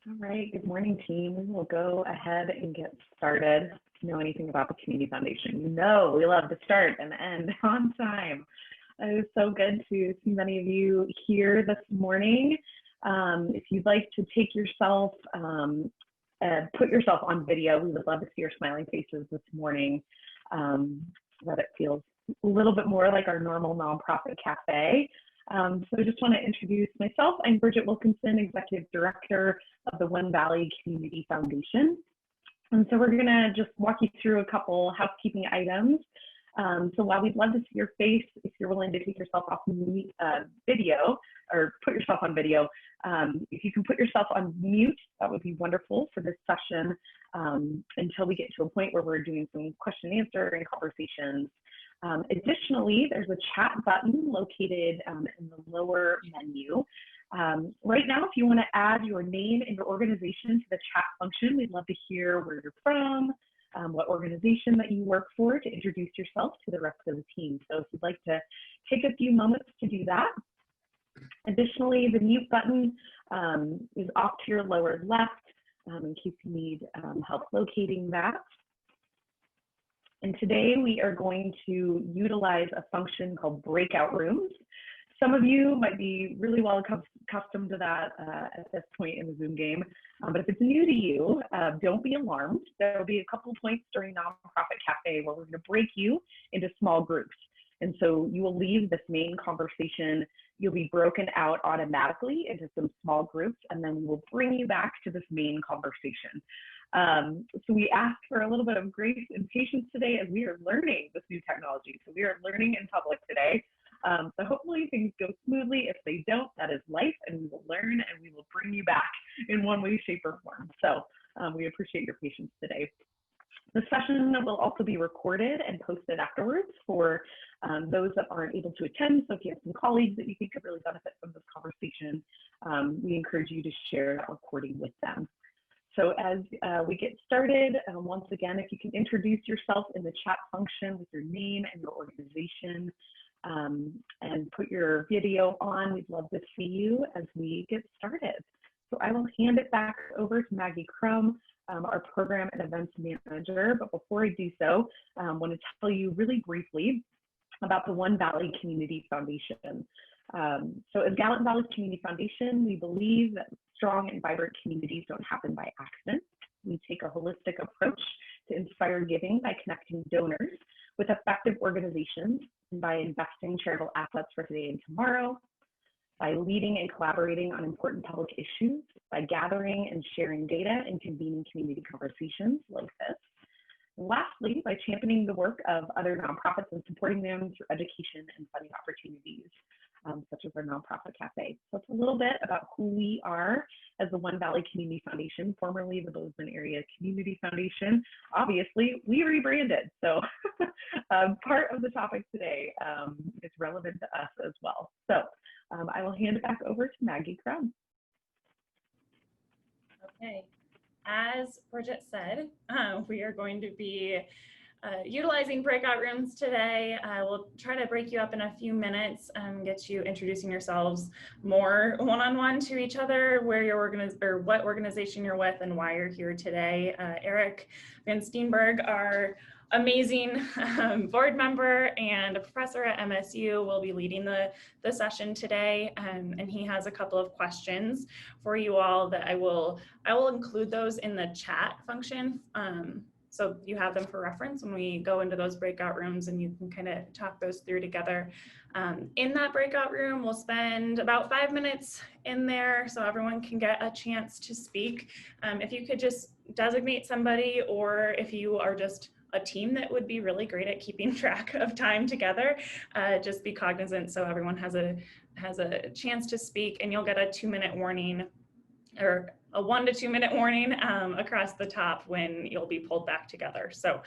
All right, good morning, team. We will go ahead and get started. If you know anything about the Community Foundation, you know we love to start and end on time. It is so good to see many of you here this morning. If you'd like to take yourself, put yourself on video, we would love to see your smiling faces this morning, that it feels a little bit more like our normal nonprofit cafe. So I just want to introduce myself. I'm Bridget Wilkinson, Executive Director of the One Valley Community Foundation. And so we're going to just walk you through a couple housekeeping items. So while we'd love to see your face, if you're willing to take yourself off video or put yourself on video, if you can put yourself on mute, that would be wonderful for this session until we get to a point where we're doing some question and answer and conversations. Additionally, there's a chat button located in the lower menu. Right now, if you want to add your name and your organization to the chat function, we'd love to hear where you're from, what organization that you work for, to introduce yourself to the rest of the team. So if you'd like to take a few moments to do that. Additionally, the mute button is off to your lower left in case you need help locating that. And today we are going to utilize a function called breakout rooms. Some of you might be really well accustomed to that at this point in the Zoom game, but if it's new to you, don't be alarmed. There will be a couple of points during Nonprofit Cafe where we're going to break you into small groups. And so you will leave this main conversation. You'll be broken out automatically into some small groups, and then we will bring you back to this main conversation. So we ask for a little bit of grace and patience today as we are learning this new technology. So we are learning in public today. So hopefully things go smoothly. If they don't, that is life, and we will learn and we will bring you back in one way, shape, or form. So we appreciate your patience today. The session will also be recorded and posted afterwards for those that aren't able to attend. So if you have some colleagues that you think could really benefit from this conversation, we encourage you to share that recording with them. So as we get started, once again, if you can introduce yourself in the chat function with your name and your organization, and put your video on, we'd love to see you as we get started. So I will hand it back over to Maggie Crum, our Program and Events Manager. But before I do so, I want to tell you really briefly about the One Valley Community Foundation. So as Gallup Valley Community Foundation, we believe that strong and vibrant communities don't happen by accident. We take a holistic approach to inspire giving by connecting donors with effective organizations, and by investing charitable assets for today and tomorrow, by leading and collaborating on important public issues, by gathering and sharing data and convening community conversations like this. And lastly, by championing the work of other nonprofits and supporting them through education and funding opportunities, such as our Nonprofit Cafe. So it's a little bit about who we are as the One Valley Community Foundation, formerly the Bozeman Area Community Foundation. Obviously, we rebranded, so part of the topic today is relevant to us as well. So I will hand it back over to Maggie Crum. Okay, as Bridget said, we are going to be utilizing breakout rooms today. We'll try to break you up in a few minutes and get you introducing yourselves more one-on-one to each other, where you're or what organization you're with and why you're here today. Eric Van Steenburg, our amazing board member and a professor at MSU, will be leading the session today, and he has a couple of questions for you all that I will include those in the chat function. So you have them for reference when we go into those breakout rooms, and you can kind of talk those through together. In that breakout room, we'll spend about 5 minutes in there so everyone can get a chance to speak. If you could just designate somebody, or if you are just a team that would be really great at keeping track of time together, just be cognizant so everyone has a chance to speak, and you'll get a 2-minute warning, or a 1 to 2 minute warning across the top when you'll be pulled back together. So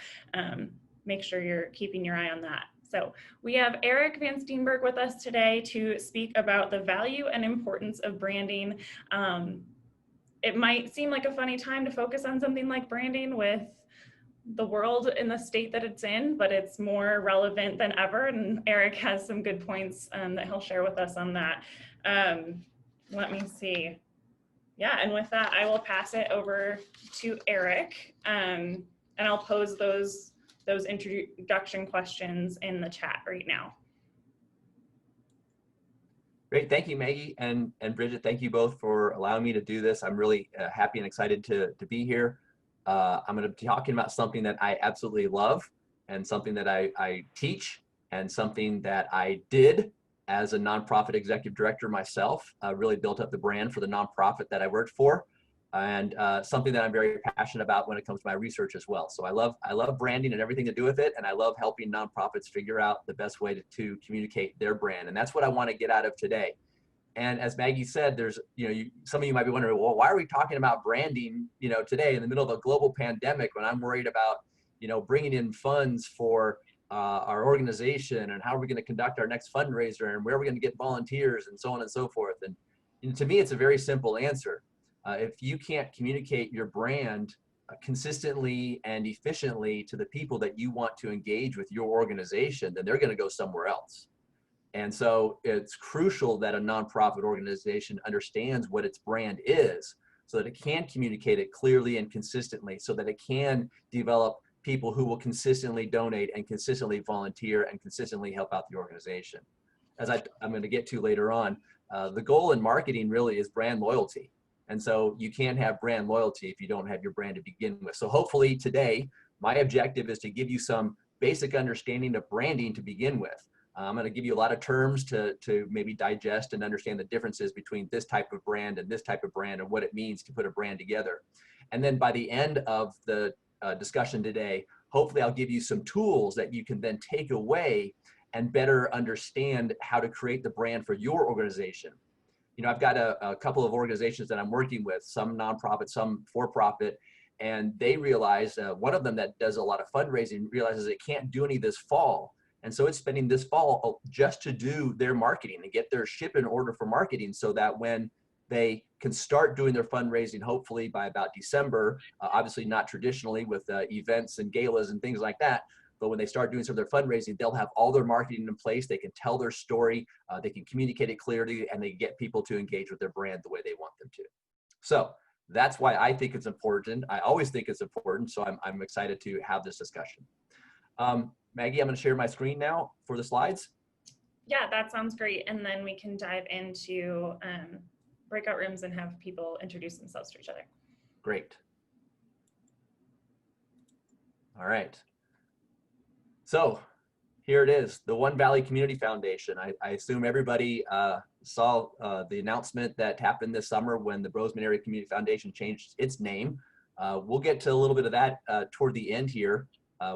make sure you're keeping your eye on that. So we have Eric Van Steenburg with us today to speak about the value and importance of branding. It might seem like a funny time to focus on something like branding with the world in the state that it's in, but it's more relevant than ever. And Eric has some good points that he'll share with us on that. Let me see. Yeah, and with that, I will pass it over to Eric, and I'll pose those introduction questions in the chat right now. Great, thank you, Maggie and Bridget. Thank you both for allowing me to do this. I'm really happy and excited to be here. I'm going to be talking about something that I absolutely love, and something that I teach, and something that I did as a nonprofit executive director myself. Really built up the brand for the nonprofit that I worked for, and something that I'm very passionate about when it comes to my research as well. So I love branding and everything to do with it, and I love helping nonprofits figure out the best way to communicate their brand, and that's what I want to get out of today. And as Maggie said, there's, some of you might be wondering, well, why are we talking about branding, today in the middle of a global pandemic, when I'm worried about, bringing in funds for our organization, and how are we going to conduct our next fundraiser, and where are we going to get volunteers, and so on and so forth. And to me, it's a very simple answer. If you can't communicate your brand consistently and efficiently to the people that you want to engage with your organization, then they're going to go somewhere else. And so it's crucial that a nonprofit organization understands what its brand is, so that it can communicate it clearly and consistently, so that it can develop people who will consistently donate and consistently volunteer and consistently help out the organization. As I'm going to get to later on, the goal in marketing really is brand loyalty. And so you can't have brand loyalty if you don't have your brand to begin with. So hopefully today, my objective is to give you some basic understanding of branding to begin with. I'm going to give you a lot of terms to maybe digest and understand the differences between this type of brand and this type of brand, and what it means to put a brand together. And then by the end of the discussion today, hopefully I'll give you some tools that you can then take away and better understand how to create the brand for your organization. I've got a couple of organizations that I'm working with, some nonprofit, some for-profit, and they realize, one of them that does a lot of fundraising realizes it can't do any this fall. And so it's spending this fall just to do their marketing and get their ship in order for marketing, so that when they can start doing their fundraising, hopefully by about December, obviously not traditionally with events and galas and things like that, but when they start doing some of their fundraising, they'll have all their marketing in place. They can tell their story, they can communicate it clearly, and they get people to engage with their brand the way they want them to. So that's why I think it's important. I always think it's important, so I'm excited to have this discussion. Maggie, I'm going to share my screen now for the slides. Yeah, that sounds great. And then we can dive into breakout rooms and have people introduce themselves to each other. Great. All right. So here it is, the One Valley Community Foundation. I assume everybody saw the announcement that happened this summer when the Bozeman Area Community Foundation changed its name. We'll get to a little bit of that toward the end here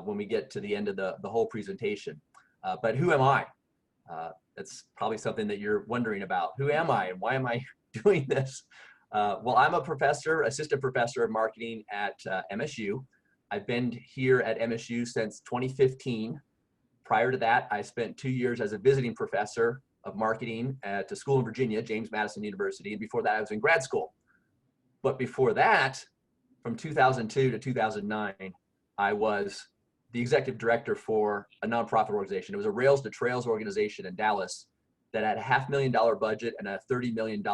when we get to the end of the whole presentation. But who am I? That's probably something that you're wondering about. Who am I, and why am I doing this? Well, I'm a professor, assistant professor of marketing at MSU. I've been here at MSU since 2015. Prior to that, I spent 2 years as a visiting professor of marketing at a school in Virginia, James Madison University. And before that, I was in grad school. But before that, from 2002 to 2009, I was the executive director for a nonprofit organization. It was a Rails to Trails organization in Dallas that had a $500,000 budget and a $30 million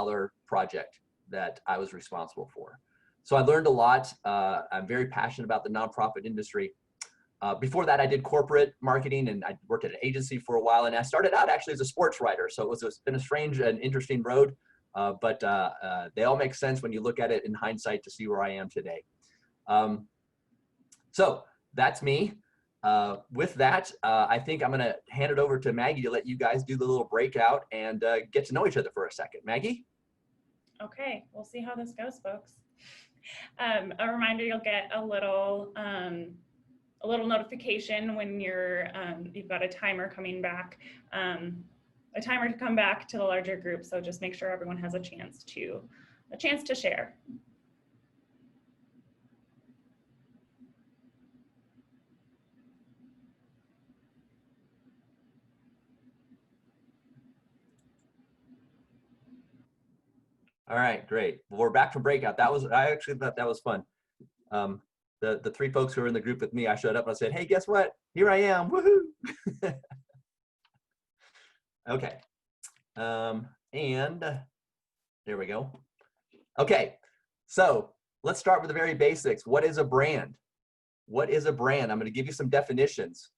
project that I was responsible for. So I learned a lot. I'm very passionate about the nonprofit industry. Before that, I did corporate marketing, and I worked at an agency for a while, and I started out actually as a sports writer. So it's been a strange and interesting road, but they all make sense when you look at it in hindsight to see where I am today. So that's me. With that, I think I'm going to hand it over to Maggie to let you guys do the little breakout and get to know each other for a second. Maggie? Okay, we'll see how this goes, folks. A reminder, you'll get a little notification when you've got a timer coming back, a timer to come back to the larger group. So just make sure everyone has a chance to share. All right, great. Well, we're back from breakout. I actually thought that was fun. The three folks who were in the group with me, I showed up and I said, hey, guess what? Here I am, woohoo. Okay, and there we go. Okay, So let's start with the very basics. What is a brand? What is a brand? I'm going to give you some definitions.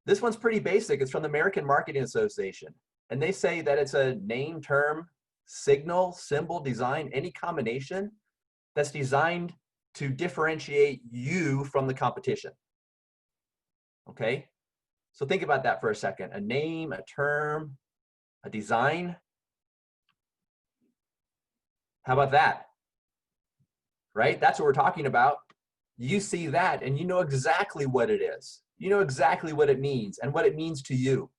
This one's pretty basic. It's from the American Marketing Association. And they say that it's a name, term, signal, symbol, design, any combination that's designed to differentiate you from the competition. Okay? So think about that for a second. A name, a term, a design. How about that? Right? That's what we're talking about. You see that and you know exactly what it is. You know exactly what it means and what it means to you.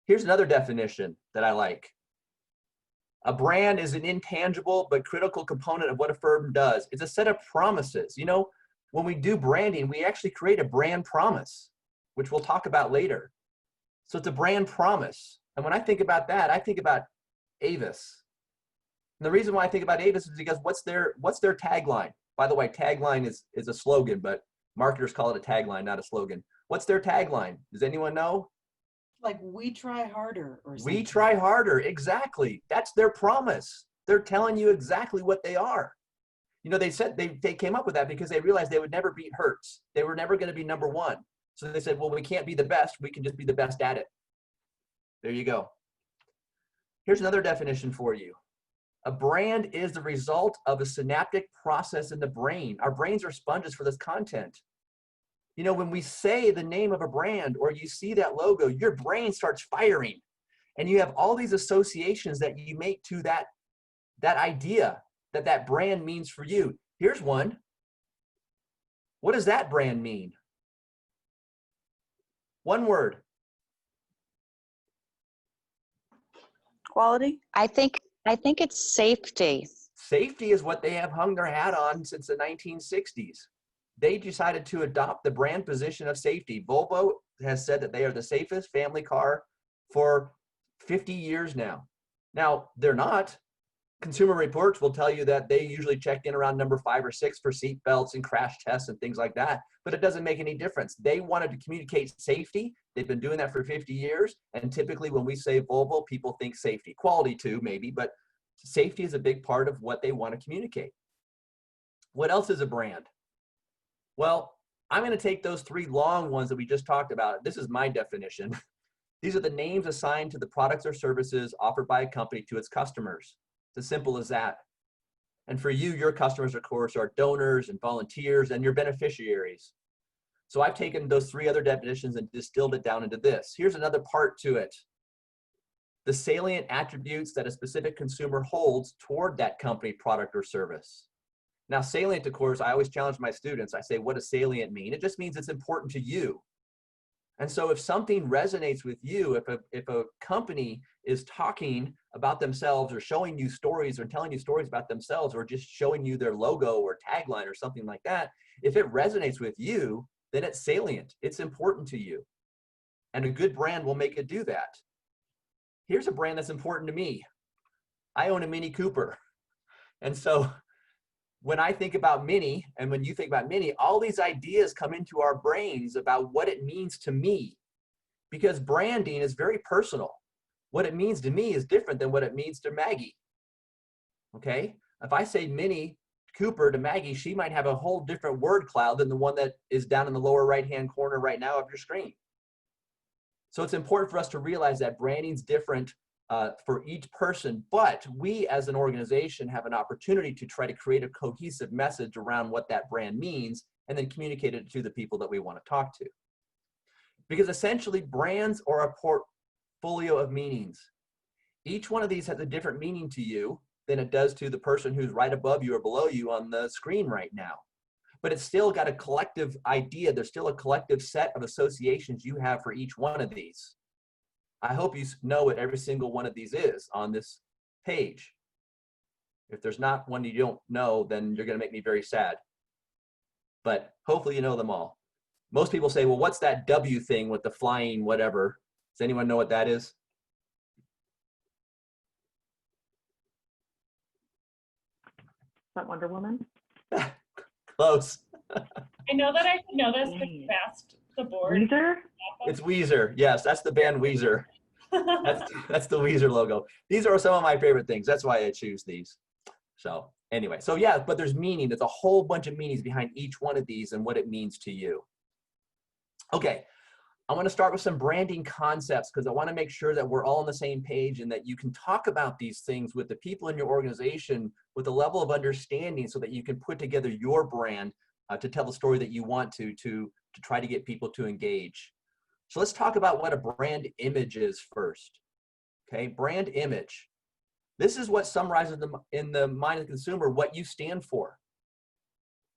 Here's another definition that I like. A brand is an intangible but critical component of what a firm does. It's a set of promises. You know, when we do branding, we actually create a brand promise, which we'll talk about later. So it's a brand promise. And when I think about that, I think about Avis. And the reason why I think about Avis is because what's their tagline? By the way, tagline is a slogan, but marketers call it a tagline, not a slogan. What's their tagline? Does anyone know? Like, we try harder or something. We try harder, exactly. That's their promise. They're telling you exactly what they are. You know, they said they came up with that because they realized they would never beat Hertz. They were never going to be number one. So they said, well, we can't be the best. We can just be the best at it. There you go. Here's another definition for you. A brand is the result of a synaptic process in the brain. Our brains are sponges for this content. You know, when we say the name of a brand or you see that logo, your brain starts firing and you have all these associations that you make to that idea that brand means for you. Here's one. What does that brand mean? One word. Quality? I think it's safety. Safety is what they have hung their hat on since the 1960s. They decided to adopt the brand position of safety. Volvo has said that they are the safest family car for 50 years now. Now, they're not. Consumer Reports will tell you that they usually check in around number 5 or 6 for seat belts and crash tests and things like that, but it doesn't make any difference. They wanted to communicate safety. They've been doing that for 50 years, and typically when we say Volvo, people think safety. Quality too, maybe, but safety is a big part of what they want to communicate. What else is a brand? Well, I'm going to take those 3 long ones that we just talked about. This is my definition. These are the names assigned to the products or services offered by a company to its customers. It's as simple as that. And for you, your customers, of course, are donors and volunteers and your beneficiaries. So I've taken those 3 other definitions and distilled it down into this. Here's another part to it. The salient attributes that a specific consumer holds toward that company, product, or service. Now, salient, of course, I always challenge my students. I say, what does salient mean? It just means it's important to you. And so if something resonates with you, if a company is talking about themselves or showing you stories or telling you stories about themselves or just showing you their logo or tagline or something like that, if it resonates with you, then it's salient. It's important to you. And a good brand will make it do that. Here's a brand that's important to me. I own a Mini Cooper. And so when I think about Mini, and when you think about Mini, all these ideas come into our brains about what it means to me, because branding is very personal. What it means to me is different than what it means to Maggie. Okay? If I say Mini Cooper to Maggie, she might have a whole different word cloud than the one that is down in the lower right-hand corner right now of your screen. So it's important for us to realize that branding's different for each person, but we as an organization have an opportunity to try to create a cohesive message around what that brand means and then communicate it to the people that we want to talk to. Because essentially brands are a portfolio of meanings. Each one of these has a different meaning to you than it does to the person who's right above you or below you on the screen right now. But it's still got a collective idea. There's still a collective set of associations you have for each one of these. I hope you know what every single one of these is on this page. If there's not one you don't know, then you're going to make me very sad. But hopefully you know them all. Most people say, well, what's that W thing with the flying whatever? Does anyone know what that is? Is that Wonder Woman? Close. I know that I should know this because you asked the board. Weezer? It's Weezer. Yes, that's the band Weezer. That's the Weezer logo. These are some of my favorite things. That's why I choose these. So anyway, so yeah, but there's meaning. There's a whole bunch of meanings behind each one of these and what it means to you. Okay, I want to start with some branding concepts because I want to make sure that we're all on the same page and that you can talk about these things with the people in your organization with a level of understanding so that you can put together your brand to tell the story that you want to try to get people to engage. So let's talk about what a brand image is first. Okay, brand image. This is what summarizes in the mind of the consumer what you stand for.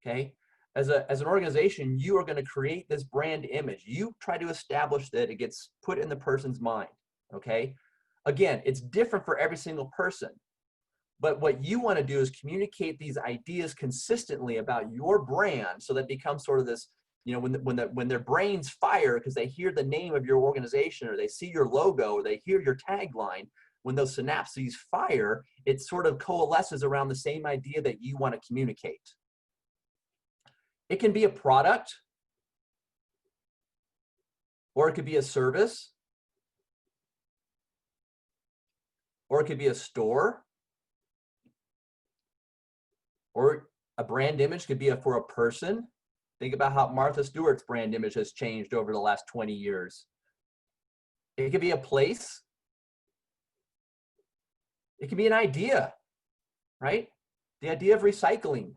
Okay, as an organization, you are going to create this brand image. You try to establish that it gets put in the person's mind. Okay, again, it's different for every single person. But what you want to do is communicate these ideas consistently about your brand so that it becomes sort of this, you know, when their brains fire because they hear the name of your organization or they see your logo or they hear your tagline, when those synapses fire, it sort of coalesces around the same idea that you want to communicate. It can be a product, or it could be a service, or it could be a store, or a brand image could be for a person. Think about how Martha Stewart's brand image has changed over the last 20 years. It could be a place. It could be an idea, right? The idea of recycling.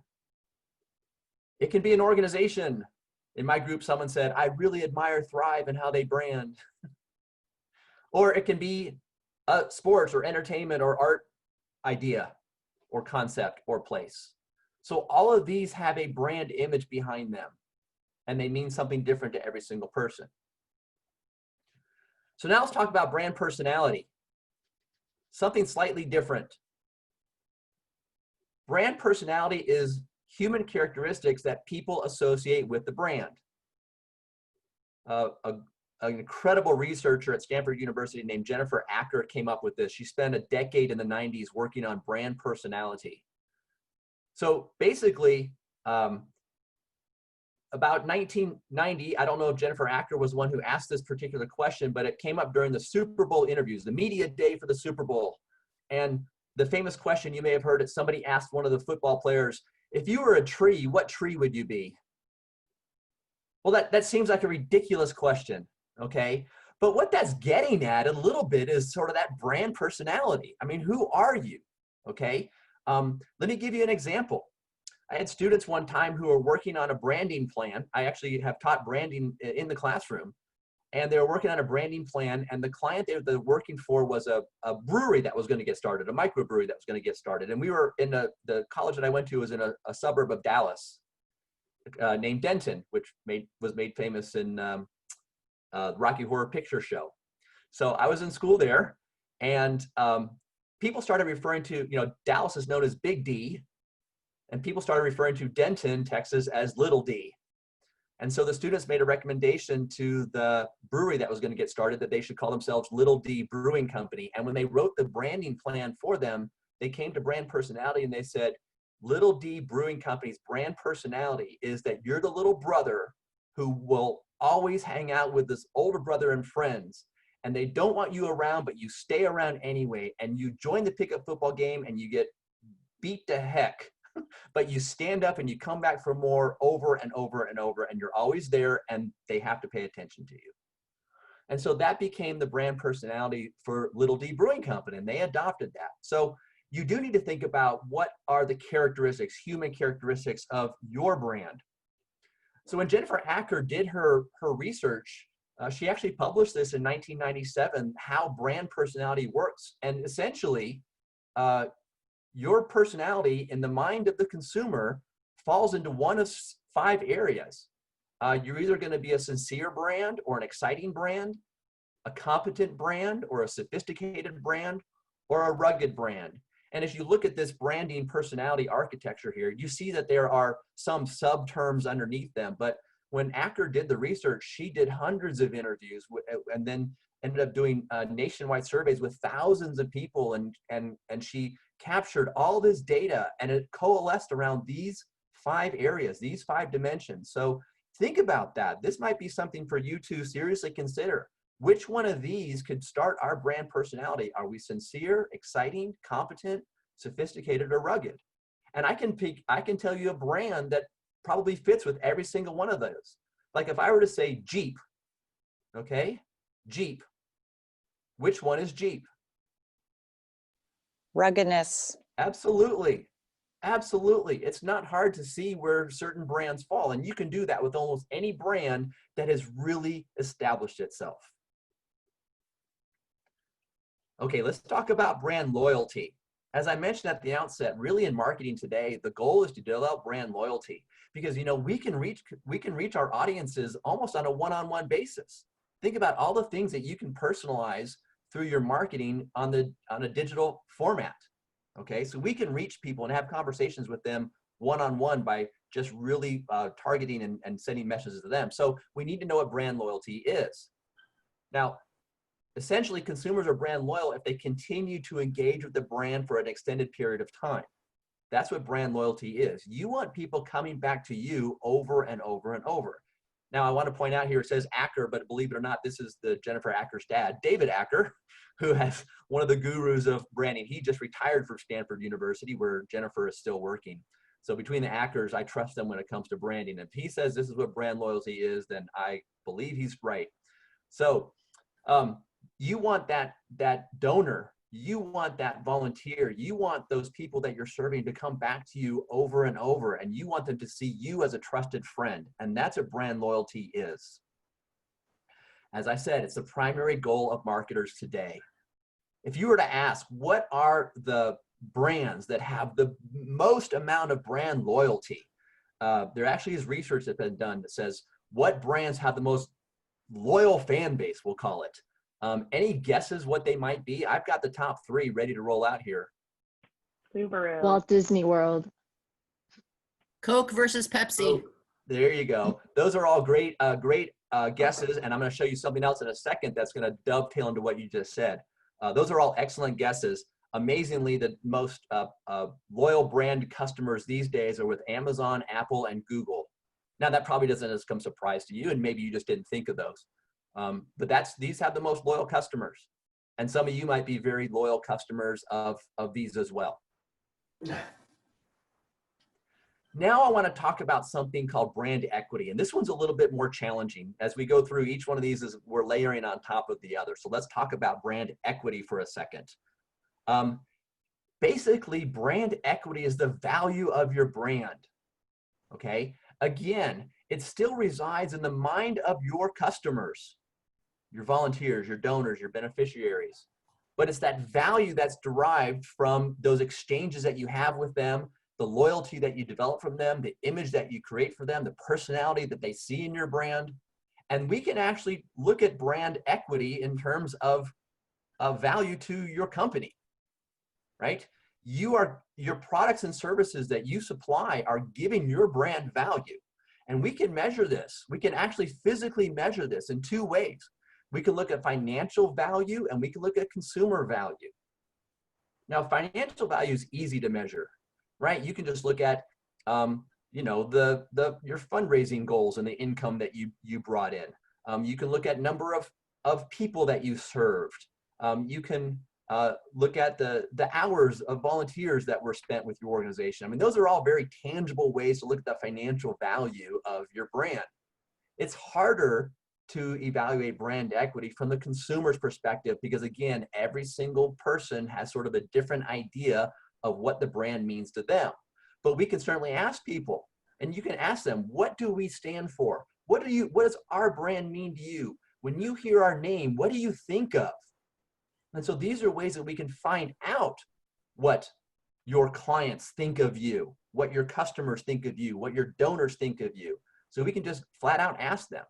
It can be an organization. In my group, someone said, I really admire Thrive and how they brand. Or it can be a sports or entertainment or art idea or concept or place. So all of these have a brand image behind them, and they mean something different to every single person. So now let's talk about brand personality. Something slightly different. Brand personality is human characteristics that people associate with the brand. An incredible researcher at Stanford University named Jennifer Acker came up with this. She spent a decade in the 90s working on brand personality. So basically, about 1990, I don't know if Jennifer Acker was the one who asked this particular question, but it came up during the Super Bowl interviews, the media day for the Super Bowl. And the famous question you may have heard, somebody asked one of the football players, if you were a tree, what tree would you be? Well, that seems like a ridiculous question, okay? But what that's getting at a little bit is sort of that brand personality. I mean, who are you, okay? Let me give you an example. I had students one time who were working on a branding plan. I actually have taught branding in the classroom, and they were working on a branding plan, and the client they were working for was a brewery that was going to get started, a microbrewery that was going to get started. And we were in the college that I went to was in a suburb of Dallas named Denton, which was made famous in Rocky Horror Picture Show. So I was in school there, and people started referring to, you know, Dallas is known as Big D, and people started referring to Denton, Texas as Little D. And so the students made a recommendation to the brewery that was going to get started that they should call themselves Little D Brewing Company. And when they wrote the branding plan for them, they came to brand personality and they said, Little D Brewing Company's brand personality is that you're the little brother who will always hang out with this older brother and friends. And they don't want you around, but you stay around anyway. And you join the pickup football game and you get beat to heck. But you stand up and you come back for more over and over and over, and you're always there, and they have to pay attention to you. And so that became the brand personality for Little D Brewing Company, and they adopted that. So you do need to think about what are the characteristics, human characteristics of your brand. So when Jennifer Acker did her research, she actually published this in 1997, how brand personality works. And essentially, your personality in the mind of the consumer falls into one of 5 areas. You're either going to be a sincere brand or an exciting brand, a competent brand or a sophisticated brand, or a rugged brand. And as you look at this branding personality architecture here, you see that there are some subterms underneath them. But when Acker did the research, she did hundreds of interviews and then ended up doing nationwide surveys with thousands of people. And she captured all this data, and it coalesced around these 5 areas, these 5 dimensions. So think about that. This might be something for you to seriously consider. which one of these could start our brand personality? Are we sincere, exciting, competent, sophisticated, or rugged? And I can tell you a brand that probably fits with every single one of those. Like if I were to say Jeep, okay? Jeep. Which one is Jeep? Ruggedness. Absolutely. Absolutely. It's not hard to see where certain brands fall. And you can do that with almost any brand that has really established itself. Okay, let's talk about brand loyalty. As I mentioned at the outset, really in marketing today, the goal is to develop brand loyalty because, you know, we can reach our audiences almost on a one-on-one basis. Think about all the things that you can personalize through your marketing on a digital format. Okay, so we can reach people and have conversations with them one-on-one by just really targeting and sending messages to them. So we need to know what brand loyalty is. Now, essentially, consumers are brand loyal if they continue to engage with the brand for an extended period of time. That's what brand loyalty is. You want people coming back to you over and over and over. Now, I want to point out here, it says Acker, but believe it or not, this is the Jennifer Acker's dad, David Acker, who has one of the gurus of branding. He just retired from Stanford University, where Jennifer is still working. So between the Ackers, I trust them when it comes to branding. If he says this is what brand loyalty is, then I believe he's right. So you want that donor, you want that volunteer, you want those people that you're serving to come back to you over and over, and you want them to see you as a trusted friend. And that's what brand loyalty is. As I said, it's the primary goal of marketers today. If you were to ask, what are the brands that have the most amount of brand loyalty? There actually is research that's been done that says what brands have the most loyal fan base, we'll call it. Any guesses what they might be? I've got the top 3 ready to roll out here. Subaru. Walt Disney World. Coke versus Pepsi. Oh, there you go. Those are all great guesses, and I'm going to show you something else in a second that's going to dovetail into what you just said. Those are all excellent guesses. Amazingly, the most loyal brand customers these days are with Amazon, Apple, and Google. Now, that probably doesn't come surprise to you, and maybe you just didn't think of those. But these have the most loyal customers. And some of you might be very loyal customers of these as well. Now I want to talk about something called brand equity. And this one's a little bit more challenging. As we go through each one of these, we're layering on top of the other. So let's talk about brand equity for a second. Basically, brand equity is the value of your brand. Okay? Again, it still resides in the mind of your customers, your volunteers, your donors, your beneficiaries. But it's that value that's derived from those exchanges that you have with them, the loyalty that you develop from them, the image that you create for them, the personality that they see in your brand. And we can actually look at brand equity in terms of value to your company, right? Your products and services that you supply are giving your brand value. And we can measure this. We can actually physically measure this in 2 ways. We can look at financial value and we can look at consumer value. Now, financial value is easy to measure, right? You can just look at, you know, your fundraising goals and the income that you brought in. You can look at number of people that you served. You can look at the hours of volunteers that were spent with your organization. I mean, those are all very tangible ways to look at the financial value of your brand. It's harder to evaluate brand equity from the consumer's perspective because, again, every single person has sort of a different idea of what the brand means to them. But we can certainly ask people, and you can ask them, what do we stand for? What does our brand mean to you? When you hear our name, what do you think of? And so these are ways that we can find out what your clients think of you, what your customers think of you, what your donors think of you. So we can just flat out ask them.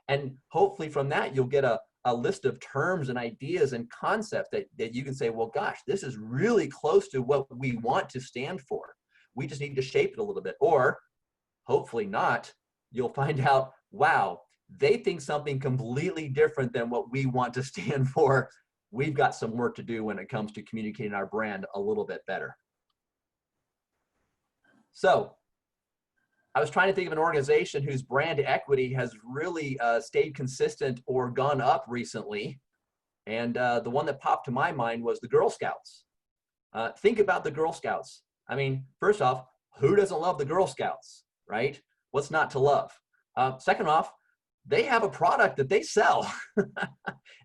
And hopefully from that, you'll get a list of terms and ideas and concepts that you can say, well, gosh, this is really close to what we want to stand for. We just need to shape it a little bit. Or hopefully not, you'll find out, wow, they think something completely different than what we want to stand for. We've got some work to do when it comes to communicating our brand a little bit better. So I was trying to think of an organization whose brand equity has really stayed consistent or gone up recently. And the one that popped to my mind was the Girl Scouts. Think about the Girl Scouts. I mean, first off, who doesn't love the Girl Scouts, right? What's not to love? Second off, they have a product that they sell.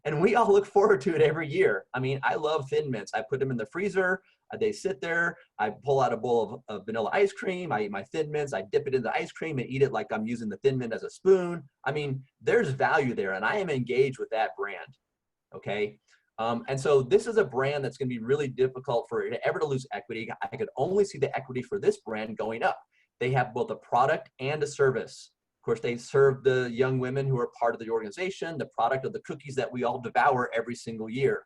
And we all look forward to it every year. I mean, I love Thin Mints. I put them in the freezer. They sit there. I pull out a bowl of vanilla ice cream. I eat my Thin Mints. I dip it in the ice cream and eat it like I'm using the Thin Mint as a spoon. I mean, there's value there, and I am engaged with that brand, okay? And so this is a brand that's going to be really difficult for it ever to lose equity. I could only see the equity for this brand going up. They have both a product and a service. Of course, they serve the young women who are part of the organization, the product of the cookies that we all devour every single year.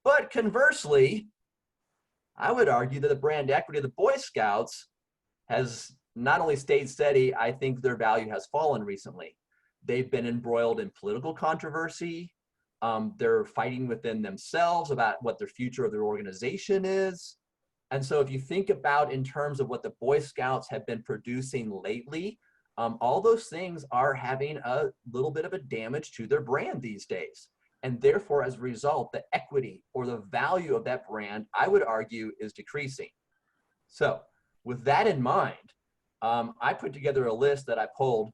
But conversely, I would argue that the brand equity of the Boy Scouts has not only stayed steady, I think their value has fallen recently. They've been embroiled in political controversy. They're fighting within themselves about what the future of their organization is. And so if you think about in terms of what the Boy Scouts have been producing lately, all those things are having a little bit of a damage to their brand these days. And therefore, as a result, the equity or the value of that brand, I would argue, is decreasing. So with that in mind, I put together a list that I pulled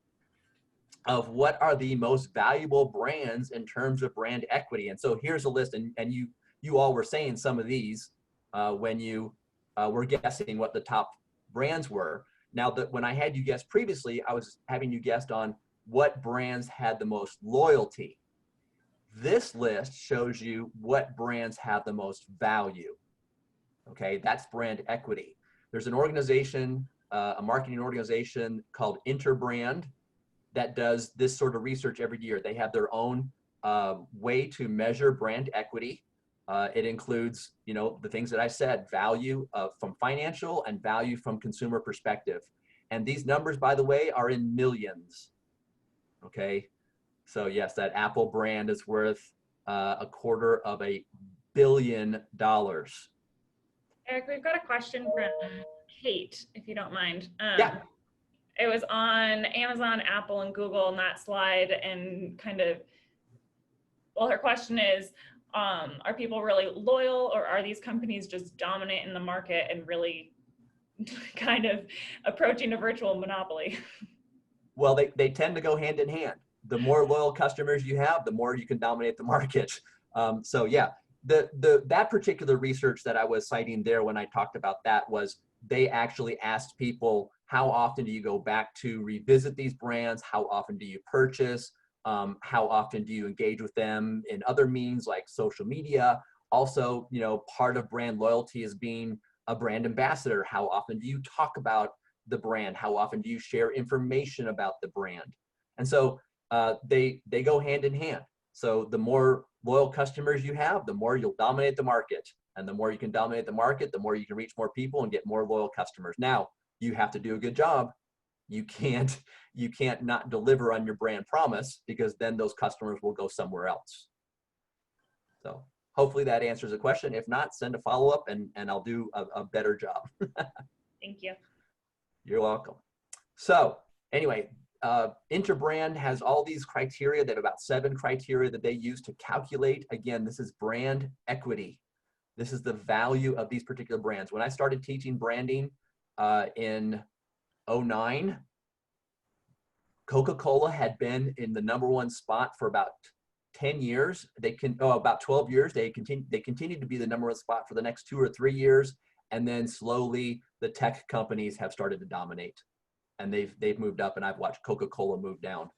of what are the most valuable brands in terms of brand equity. And so here's a list, and you all were saying some of these when you were guessing what the top brands were. Now, when I had you guess previously, I was having you guessed on what brands had the most loyalty. This list shows you what brands have the most value. Okay, that's brand equity. There's an organization, a marketing organization called Interbrand that does this sort of research every year. They have their own way to measure brand equity. It includes, you know, the things that I said, value from financial and value from consumer perspective. And these numbers, by the way, are in millions. Okay. So yes, that Apple brand is worth $250 million. Eric, we've got a question from Kate, if you don't mind. Yeah. It was on Amazon, Apple, and Google in that slide, and kind of, well, her question is, are people really loyal, or are these companies just dominant in the market and really kind of approaching a virtual monopoly? Well, they tend to go hand in hand. The more loyal customers you have, the more you can dominate the market. So yeah, that particular research that I was citing there when I talked about that was they actually asked people, how often do you go back to revisit these brands? How often do you purchase? How often do you engage with them in other means like social media? Also, you know, part of brand loyalty is being a brand ambassador. How often do you talk about the brand? How often do you share information about the brand? And so they go hand in hand. So the more loyal customers you have, the more you'll dominate the market. And the more you can dominate the market, the more you can reach more people and get more loyal customers. Now, you have to do a good job. You can't not deliver on your brand promise, because then those customers will go somewhere else. So hopefully that answers the question. If not, send a follow-up and I'll do a better job. Thank you. You're welcome. So anyway, Interbrand has all these criteria. They have about 7 criteria that they use to calculate. Again, this is brand equity. This is the value of these particular brands. When I started teaching branding in 2009, Coca-Cola had been in the #1 spot for about 10 years. About 12 years. They continued to be the #1 spot for the next 2 or 3 years. And then slowly the tech companies have started to dominate. And they've moved up, and I've watched Coca-Cola move down.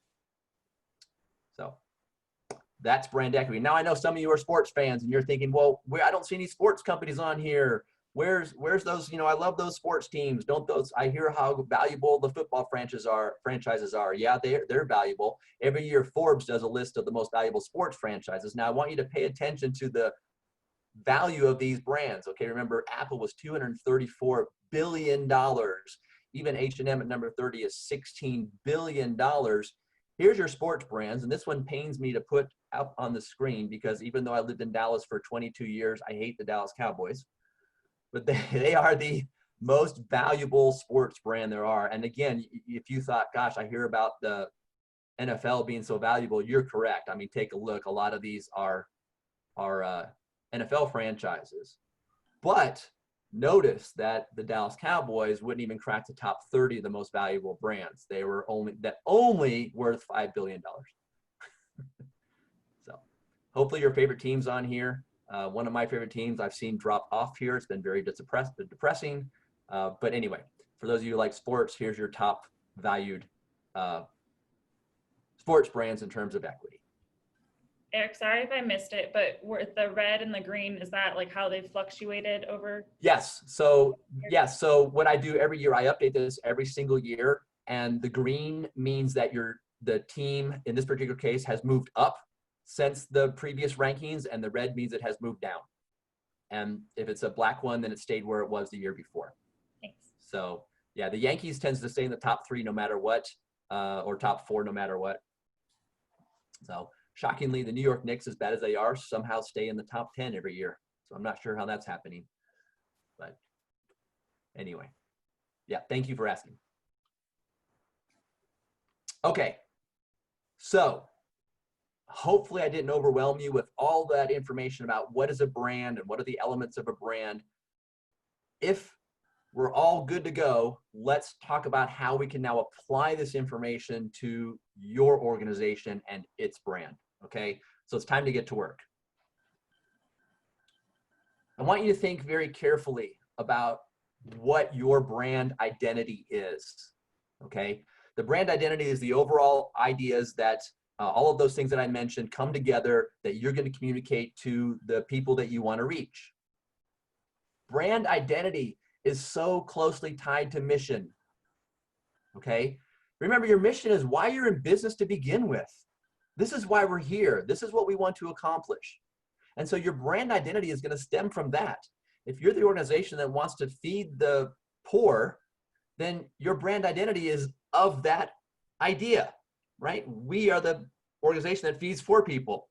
So that's brand equity. Now I know some of you are sports fans and you're thinking, well, I don't see any sports companies on here. Where's those, you know, I love those sports teams. I hear how valuable the football franchises are. Yeah, they're valuable. Every year Forbes does a list of the most valuable sports franchises. Now I want you to pay attention to the value of these brands. Okay, remember Apple was $234 billion. Even H&M at number 30 is $16 billion. Here's your sports brands, and this one pains me to put up on the screen because even though I lived in Dallas for 22 years, I hate the Dallas Cowboys. But they are the most valuable sports brand there are. And again, if you thought, gosh, I hear about the NFL being so valuable, you're correct. I mean, take a look. A lot of these are NFL franchises. But notice that the Dallas Cowboys wouldn't even crack the top 30 of the most valuable brands. They were only worth $5 billion. So hopefully your favorite team's on here. One of my favorite teams I've seen drop off here. It's been very depressing. But anyway, for those of you who like sports, here's your top valued sports brands in terms of equity. Eric, sorry if I missed it, but were the red and the green, is that like how they've fluctuated over? Yes. So yes. So what I do every year, I update this every single year, and the green means that the team in this particular case has moved up since the previous rankings, and the red means it has moved down. And if it's a black one, then it stayed where it was the year before. Thanks. So yeah, the Yankees tends to stay in the top 3 no matter what, or top 4 no matter what. So shockingly, the New York Knicks, as bad as they are, somehow stay in the top 10 every year. So I'm not sure how that's happening. But anyway, yeah, thank you for asking. Okay, so hopefully I didn't overwhelm you with all that information about what is a brand and what are the elements of a brand. If we're all good to go, let's talk about how we can now apply this information to your organization and its brand. Okay, so it's time to get to work. I want you to think very carefully about what your brand identity is. Okay, the brand identity is the overall ideas that all of those things that I mentioned come together that you're going to communicate to the people that you want to reach. Brand identity is so closely tied to mission. Okay, remember, your mission is why you're in business to begin with. This is why we're here. This is what we want to accomplish. And so your brand identity is going to stem from that. If you're the organization that wants to feed the poor, then your brand identity is of that idea, right? We are the organization that feeds for people.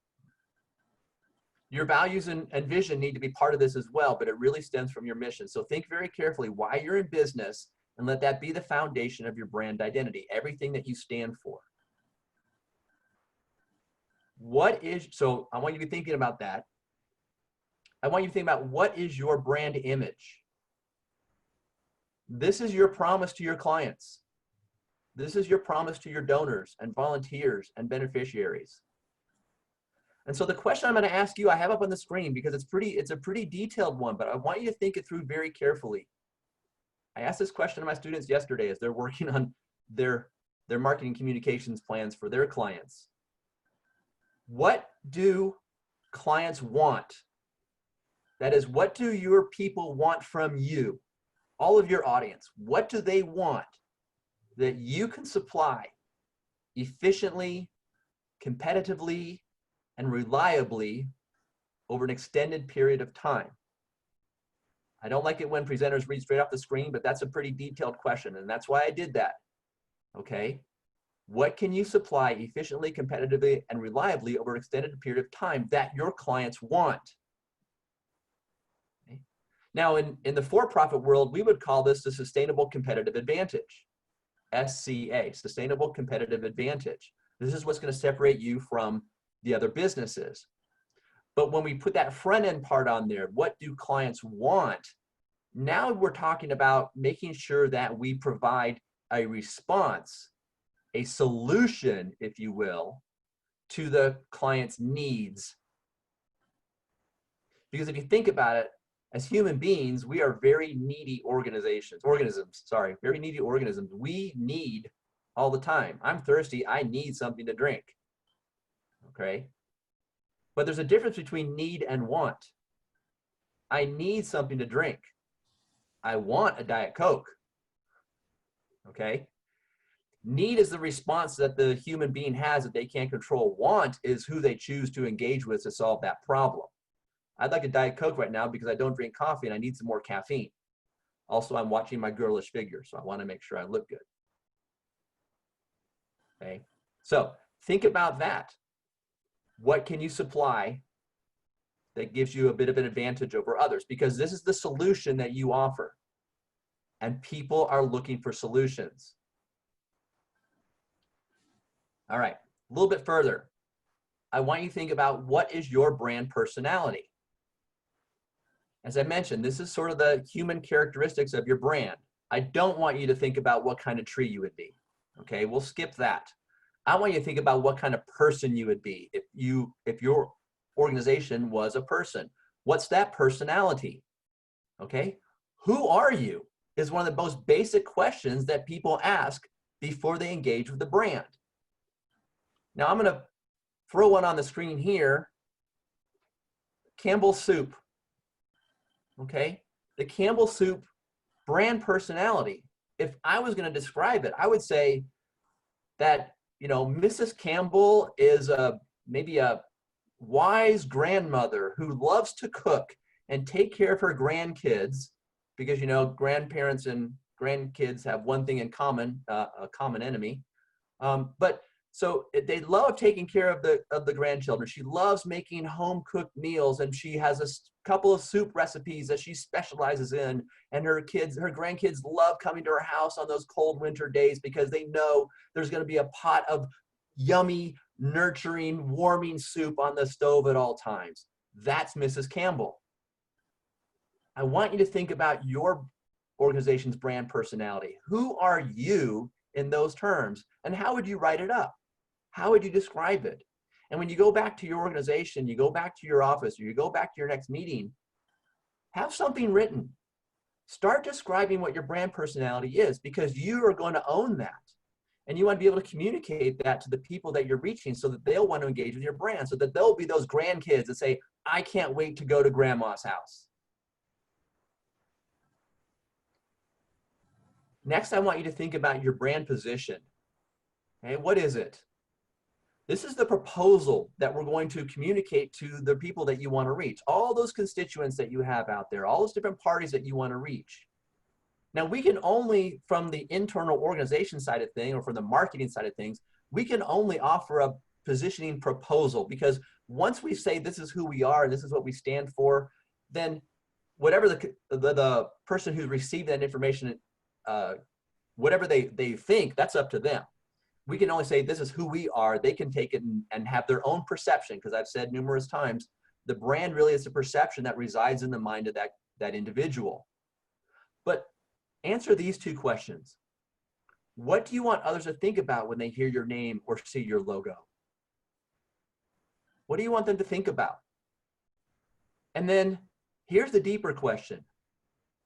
Your values and vision need to be part of this as well, but it really stems from your mission. So think very carefully why you're in business and let that be the foundation of your brand identity, everything that you stand for. So I want you to be thinking about that. I want you to think about what is your brand image. This is your promise to your clients. This is your promise to your donors and volunteers and beneficiaries. And so the question I'm going to ask you, I have up on the screen because it's a pretty detailed one, but I want you to think it through very carefully. I asked this question to my students yesterday as they're working on their marketing communications plans for their clients. What do clients want? That is, what do your people want from you? All of your audience, what do they want that you can supply efficiently, competitively, and reliably over an extended period of time? I don't like it when presenters read straight off the screen, but that's a pretty detailed question, and that's why I did that. Okay? What can you supply efficiently, competitively, and reliably over an extended period of time that your clients want? Okay. Now, in the for-profit world, we would call this the Sustainable Competitive Advantage, SCA, Sustainable Competitive Advantage. This is what's going to separate you from the other businesses. But when we put that front end part on there, what do clients want? Now we're talking about making sure that we provide a response, a solution, if you will, to the client's needs. Because if you think about it, as human beings, we are very needy organisms. Very needy organisms. We need all the time. I'm thirsty, I need something to drink. Okay? But there's a difference between need and want. I need something to drink. I want a Diet Coke. Okay? Need is the response that the human being has that they can't control. Want is who they choose to engage with to solve that problem. I'd like a Diet Coke right now because I don't drink coffee and I need some more caffeine. Also, I'm watching my girlish figure, so I want to make sure I look good. Okay? So think about that. What can you supply that gives you a bit of an advantage over others? Because this is the solution that you offer. and people are looking for solutions. All right, a little bit further. I want you to think about what is your brand personality. As I mentioned, this is sort of the human characteristics of your brand. I don't want you to think about what kind of tree you would be. Okay, we'll skip that. I want you to think about what kind of person you would be if your organization was a person. What's that personality? Okay, who are you is one of the most basic questions that people ask before they engage with the brand. Now I'm going to throw one on the screen here. Campbell Soup. Okay, the Campbell Soup brand personality. If I was going to describe it, I would say that, you know, Mrs. Campbell is maybe a wise grandmother who loves to cook and take care of her grandkids, because, you know, grandparents and grandkids have one thing in common, a common enemy. But so they love taking care of the grandchildren. She loves making home cooked meals, and she has a couple of soup recipes that she specializes in. And her grandkids love coming to her house on those cold winter days because they know there's going to be a pot of yummy, nurturing, warming soup on the stove at all times. That's Mrs. Campbell. I want you to think about your organization's brand personality. Who are you in those terms, and how would you write it up? How would you describe it? And when you go back to your organization, you go back to your office, or you go back to your next meeting, have something written. Start describing what your brand personality is, because you are going to own that. And you want to be able to communicate that to the people that you're reaching so that they'll want to engage with your brand, so that there'll be those grandkids that say, I can't wait to go to grandma's house. Next, I want you to think about your brand position. Okay, what is it? This is the proposal that we're going to communicate to the people that you want to reach, all those constituents that you have out there, all those different parties that you want to reach. Now, we can only, from the internal organization side of things, or from the marketing side of things, we can only offer a positioning proposal, because once we say this is who we are and this is what we stand for, then whatever the person who's received that information, whatever they think, that's up to them. We can only say this is who we are. They can take it and have their own perception, because I've said numerous times, the brand really is the perception that resides in the mind of that individual. But answer these two questions. What do you want others to think about when they hear your name or see your logo? What do you want them to think about? And then here's the deeper question.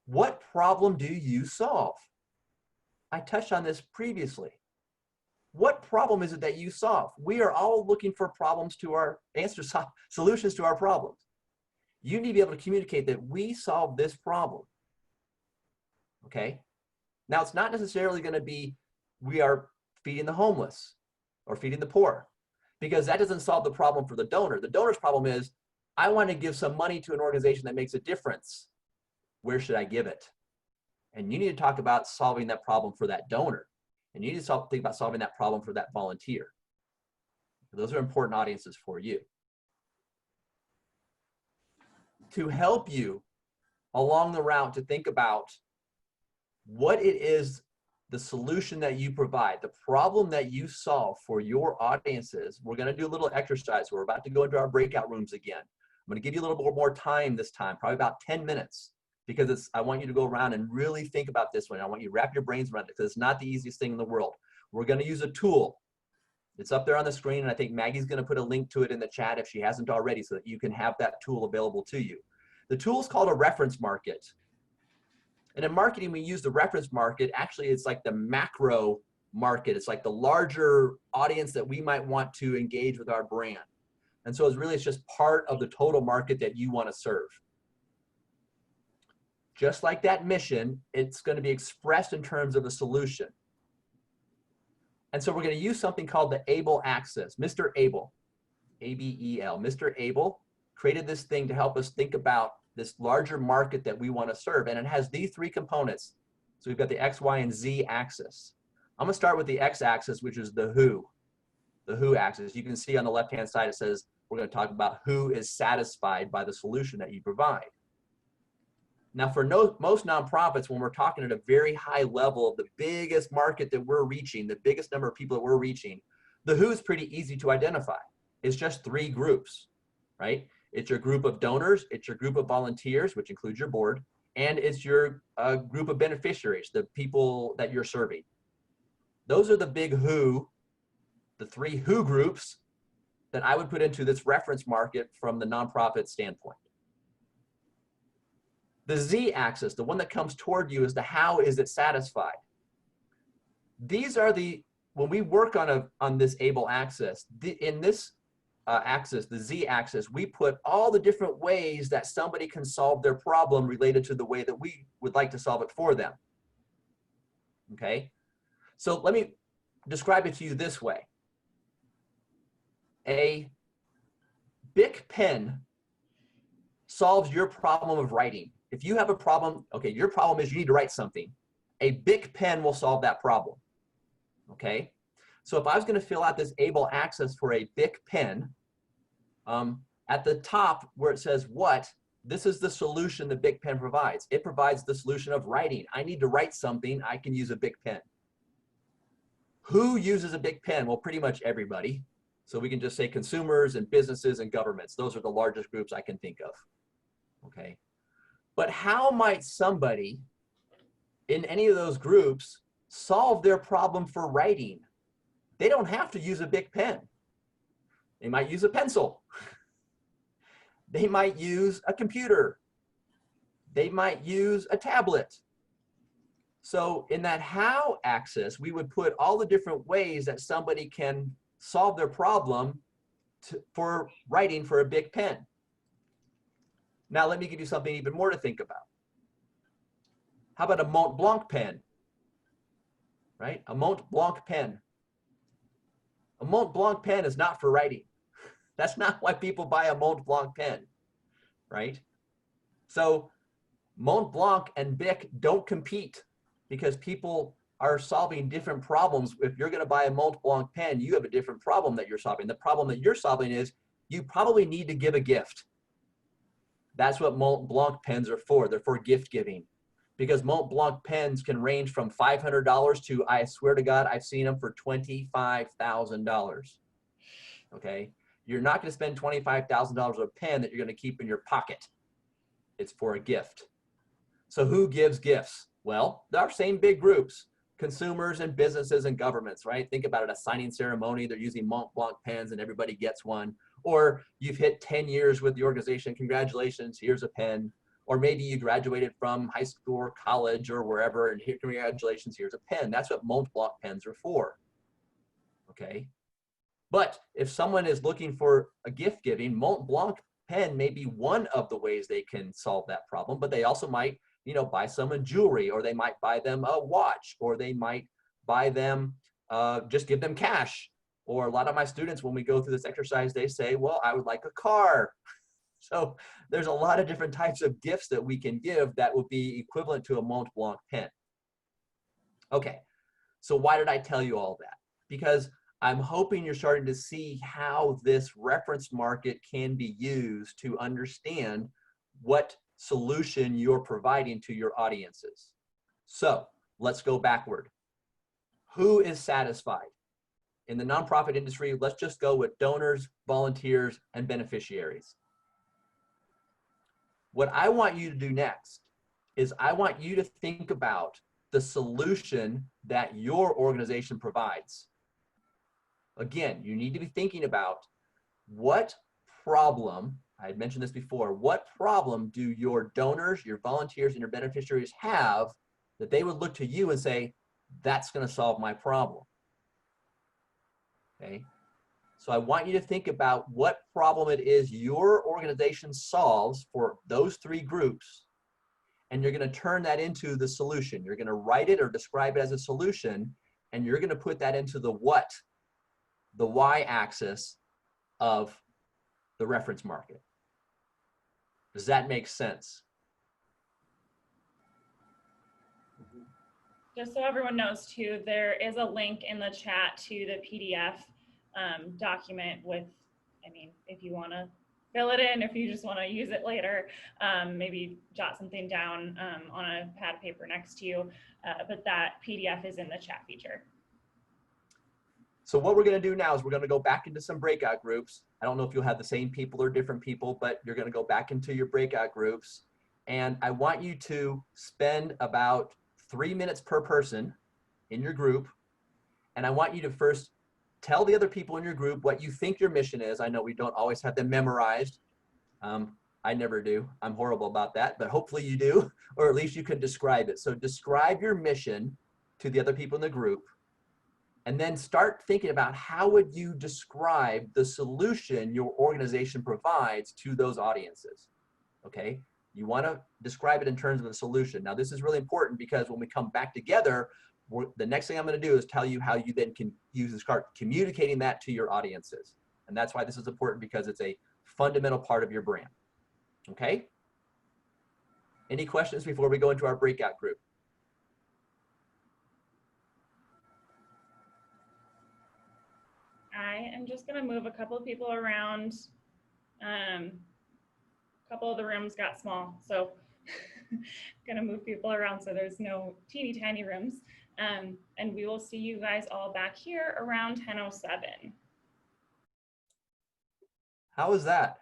What problem do you solve? I touched on this previously. What problem is it that you solve? We are all looking for problems to our answers, solutions to our problems. You need to be able to communicate that we solve this problem. Okay? Now, it's not necessarily going to be we are feeding the homeless or feeding the poor, because that doesn't solve the problem for the donor. The donor's problem is, I want to give some money to an organization that makes a difference. Where should I give it? And you need to talk about solving that problem for that donor. And you need to think about solving that problem for that volunteer. Those are important audiences for you. To help you along the route to think about what it is, the solution that you provide, the problem that you solve for your audiences, we're going to do a little exercise. We're about to go into our breakout rooms again. I'm going to give you a little bit more time this time, probably about 10 minutes. Because I want you to go around and really think about this one. I want you to wrap your brains around it, because it's not the easiest thing in the world. We're going to use a tool. It's up there on the screen, and I think Maggie's going to put a link to it in the chat if she hasn't already, so that you can have that tool available to you. The tool is called a reference market. And in marketing, we use the reference market. Actually, it's like the macro market. It's like the larger audience that we might want to engage with our brand. And so it's just part of the total market that you want to serve. Just like that mission, it's going to be expressed in terms of a solution. And so we're going to use something called the ABLE axis. Mr. Abel, A-B-E-L, Mr. Abel created this thing to help us think about this larger market that we want to serve. And it has these three components. So we've got the X, Y, and Z axis. I'm going to start with the X axis, which is the who axis. You can see on the left-hand side, it says we're going to talk about who is satisfied by the solution that you provide. Now, for most nonprofits, when we're talking at a very high level of the biggest market that we're reaching, the biggest number of people that we're reaching, the who is pretty easy to identify. It's just 3 groups, right? It's your group of donors, it's your group of volunteers, which includes your board, and it's your group of beneficiaries, the people that you're serving. Those are the big who, the 3 who groups that I would put into this reference market from the nonprofit standpoint. The Z-axis, the one that comes toward you, is the how is it satisfied. These are the, when we work on this able axis, in this axis, the Z-axis, we put all the different ways that somebody can solve their problem related to the way that we would like to solve it for them. Okay, so let me describe it to you this way. A Bic pen solves your problem of writing. If you have a problem, okay, your problem is you need to write something. A Bic pen will solve that problem. Okay, so if I was going to fill out this able access for a Bic pen, at the top where it says what, this is the solution the Bic pen provides. It provides the solution of writing. I need to write something, I can use a Bic pen. Who uses a Bic pen? Well, pretty much everybody. So we can just say consumers and businesses and governments. Those are the largest groups I can think of. Okay, but how might somebody in any of those groups solve their problem for writing? They don't have to use a Bic pen. They might use a pencil. They might use a computer. They might use a tablet. So in that how axis, we would put all the different ways that somebody can solve their problem for writing for a Bic pen. Now let me give you something even more to think about. How about a Mont Blanc pen? Right? A Mont Blanc pen. A Mont Blanc pen is not for writing. That's not why people buy a Mont Blanc pen, right? So Mont Blanc and Bic don't compete because people are solving different problems. If you're going to buy a Mont Blanc pen, you have a different problem that you're solving. The problem that you're solving is you probably need to give a gift. That's what Mont Blanc pens are for. They're for gift giving. Because Mont Blanc pens can range from $500 to, I swear to God, I've seen them for $25,000. Okay? You're not going to spend $25,000 on a pen that you're going to keep in your pocket. It's for a gift. So who gives gifts? Well, there are same big groups, consumers and businesses and governments, right? Think about it, a signing ceremony, they're using Mont Blanc pens and everybody gets one. Or you've hit 10 years with the organization, congratulations, here's a pen. Or maybe you graduated from high school or college or wherever, and here, congratulations, here's a pen. That's what Mont Blanc pens are for, okay? But if someone is looking for a gift giving, Mont Blanc pen may be one of the ways they can solve that problem, but they also might, you know, buy someone jewelry, or they might buy them a watch, or they might buy them, just give them cash. Or a lot of my students, when we go through this exercise, they say, well, I would like a car. So there's a lot of different types of gifts that we can give that would be equivalent to a Mont Blanc pen. Okay, so why did I tell you all that? Because I'm hoping you're starting to see how this reference market can be used to understand what solution you're providing to your audiences. So let's go backward. Who is satisfied? In the nonprofit industry, let's just go with donors, volunteers, and beneficiaries. What I want you to do next is I want you to think about the solution that your organization provides. Again, you need to be thinking about what problem, I had mentioned this before, what problem do your donors, your volunteers, and your beneficiaries have that they would look to you and say, that's going to solve my problem? Okay. So I want you to think about what problem it is your organization solves for those 3 groups, and you're going to turn that into the solution. You're going to write it or describe it as a solution, and you're going to put that into the what, the y-axis of the reference market. Does that make sense? Just so everyone knows too, there is a link in the chat to the PDF document with, I mean, if you want to fill it in if you just want to use it later. Maybe jot something down on a pad of paper next to you, but that PDF is in the chat feature. So what we're going to do now is we're going to go back into some breakout groups. I don't know if you'll have the same people or different people, but you're going to go back into your breakout groups. And I want you to spend about 3 minutes per person in your group. And I want you to first tell the other people in your group what you think your mission is. I know we don't always have them memorized. I never do. I'm horrible about that, but hopefully you do, or at least you can describe it. So describe your mission to the other people in the group. And then start thinking about how would you describe the solution your organization provides to those audiences, okay? You wanna describe it in terms of a solution. Now this is really important because when we come back together, the next thing I'm gonna do is tell you how you then can use this card, communicating that to your audiences. And that's why this is important, because it's a fundamental part of your brand, okay? Any questions before we go into our breakout group? I am just going to move a couple of people around. A couple of the rooms got small, so going to move people around so there's no teeny tiny rooms. And we will see you guys all back here around 10:07. How is that?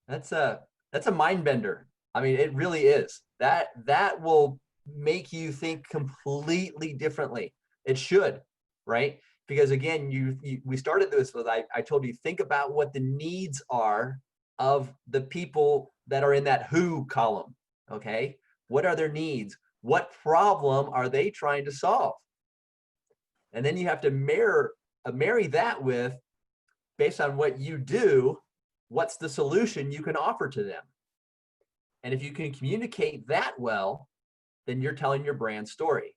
That's a mind bender. I mean, it really is. That will make you think completely differently. It should, right? Because again, we started this with, I told you, think about what the needs are of the people that are in that who column, okay? What are their needs? What problem are they trying to solve? And then you have to marry that with, based on what you do, what's the solution you can offer to them? And if you can communicate that well, then you're telling your brand story.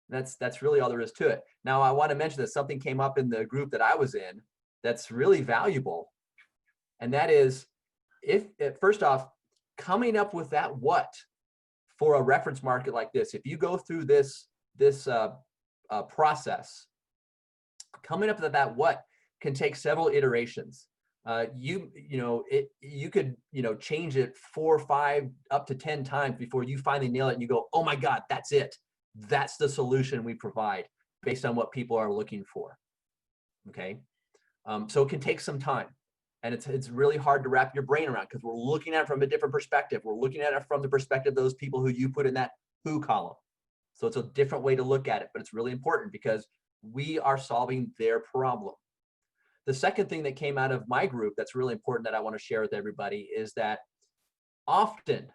That's really all there is to it. Now, I want to mention that something came up in the group that I was in that's really valuable. And that is, first off, coming up with that what for a reference market like this. If you go through this process, coming up with that what can take several iterations. You could change it 4, 5, up to 10 times before you finally nail it and you go, oh my God, that's it. That's the solution we provide based on what people are looking for. Okay, so it can take some time, and it's really hard to wrap your brain around because we're looking at it from a different perspective. We're looking at it from the perspective of those people who you put in that who column. So it's a different way to look at it, but it's really important because we are solving their problem. The second thing that came out of my group that's really important that I want to share with everybody is that often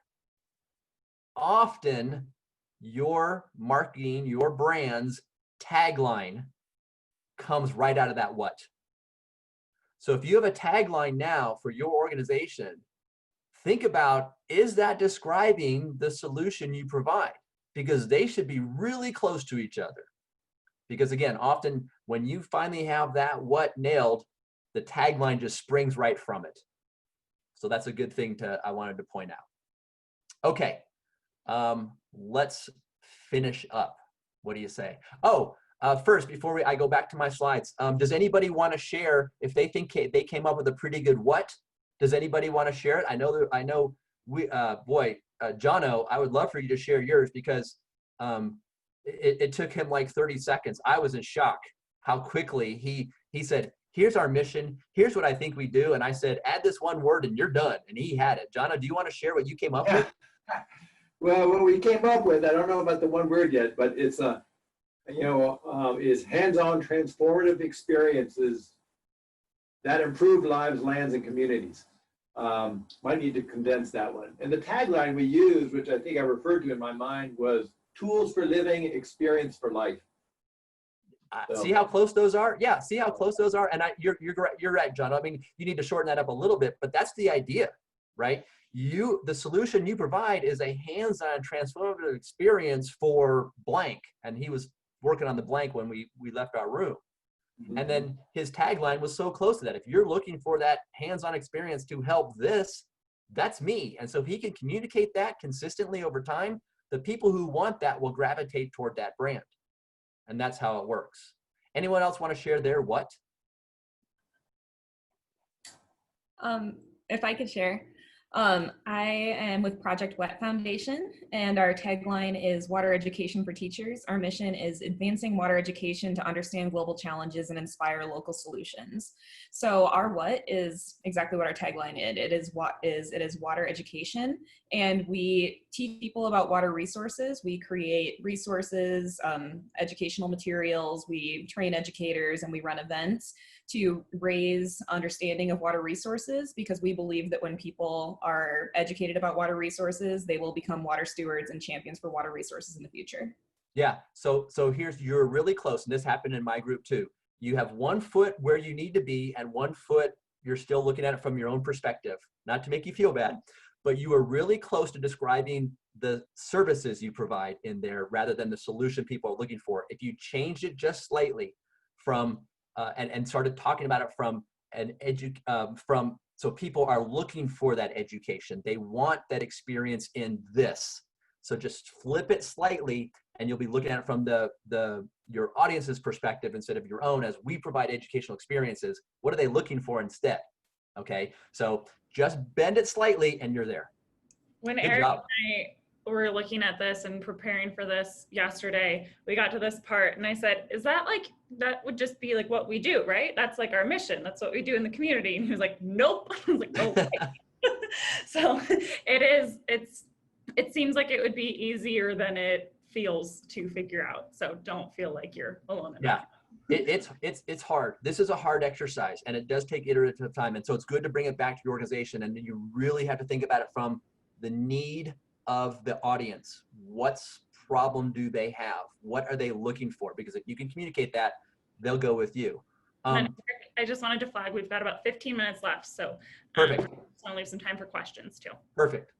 your marketing, your brand's tagline comes right out of that what. So if you have a tagline now for your organization, think about, is that describing the solution you provide? Because they should be really close to each other. Because again, often when you finally have that what nailed, the tagline just springs right from it. So that's a good thing I wanted to point out. Okay, let's finish up. What do you say? Oh, first, before I go back to my slides, does anybody want to share if they think they came up with a pretty good what? Does anybody want to share it? I know Jono, I would love for you to share yours because it took him like 30 seconds. I was in shock how quickly he said, here's our mission, here's what I think we do. And I said, add this one word and you're done. And he had it. Jono, do you want to share what you came up with? Well, what we came up with, I don't know about the one word yet, but it's is hands-on transformative experiences that improve lives, lands, and communities. Might need to condense that one. And the tagline we used, which I think I referred to in my mind, was tools for living, experience for life. So. See how close those are? Yeah, see how close those are? And you're right, John. I mean, you need to shorten that up a little bit, but that's the idea, right? The solution you provide is a hands-on transformative experience for blank. And he was working on the blank when we left our room. Mm-hmm. And then his tagline was so close to that. If you're looking for that hands-on experience to help this, that's me. And so if he can communicate that consistently over time, the people who want that will gravitate toward that brand. And that's how it works. Anyone else want to share their what? If I could share, I am with Project Wet Foundation, and our tagline is Water Education for Teachers. Our mission is advancing water education to understand global challenges and inspire local solutions. So our what is exactly what our tagline is. It is water education, and we teach people about water resources. We create resources, educational materials, we train educators, and we run events to raise understanding of water resources, because we believe that when people are educated about water resources, they will become water stewards and champions for water resources in the future. Yeah, so you're really close, and this happened in my group too. You have 1 foot where you need to be, and 1 foot you're still looking at it from your own perspective. Not to make you feel bad, but you are really close to describing the services you provide in there rather than the solution people are looking for. If you changed it just slightly from and started talking about it from so people are looking for that education. They want that experience in this. So just flip it slightly, and you'll be looking at it from your audience's perspective instead of your own. As we provide educational experiences, what are they looking for instead? Okay, so just bend it slightly, and you're there. When Good Eric job. and I were looking at this and preparing for this yesterday, we got to this part and I said, is that like, that would just be like what we do, right? That's like our mission. That's what we do in the community. And he was like, nope. I was like, okay. So it seems like it would be easier than it feels to figure out. So don't feel like you're alone in that. Yeah, it's hard. This is a hard exercise, and it does take iterative time. And so it's good to bring it back to your organization, and you really have to think about it from the need of the audience. What's problem do they have? What are they looking for? Because if you can communicate that, they'll go with you. I just wanted to flag, we've got about 15 minutes left. So perfect. I just want to leave some time for questions too. Perfect.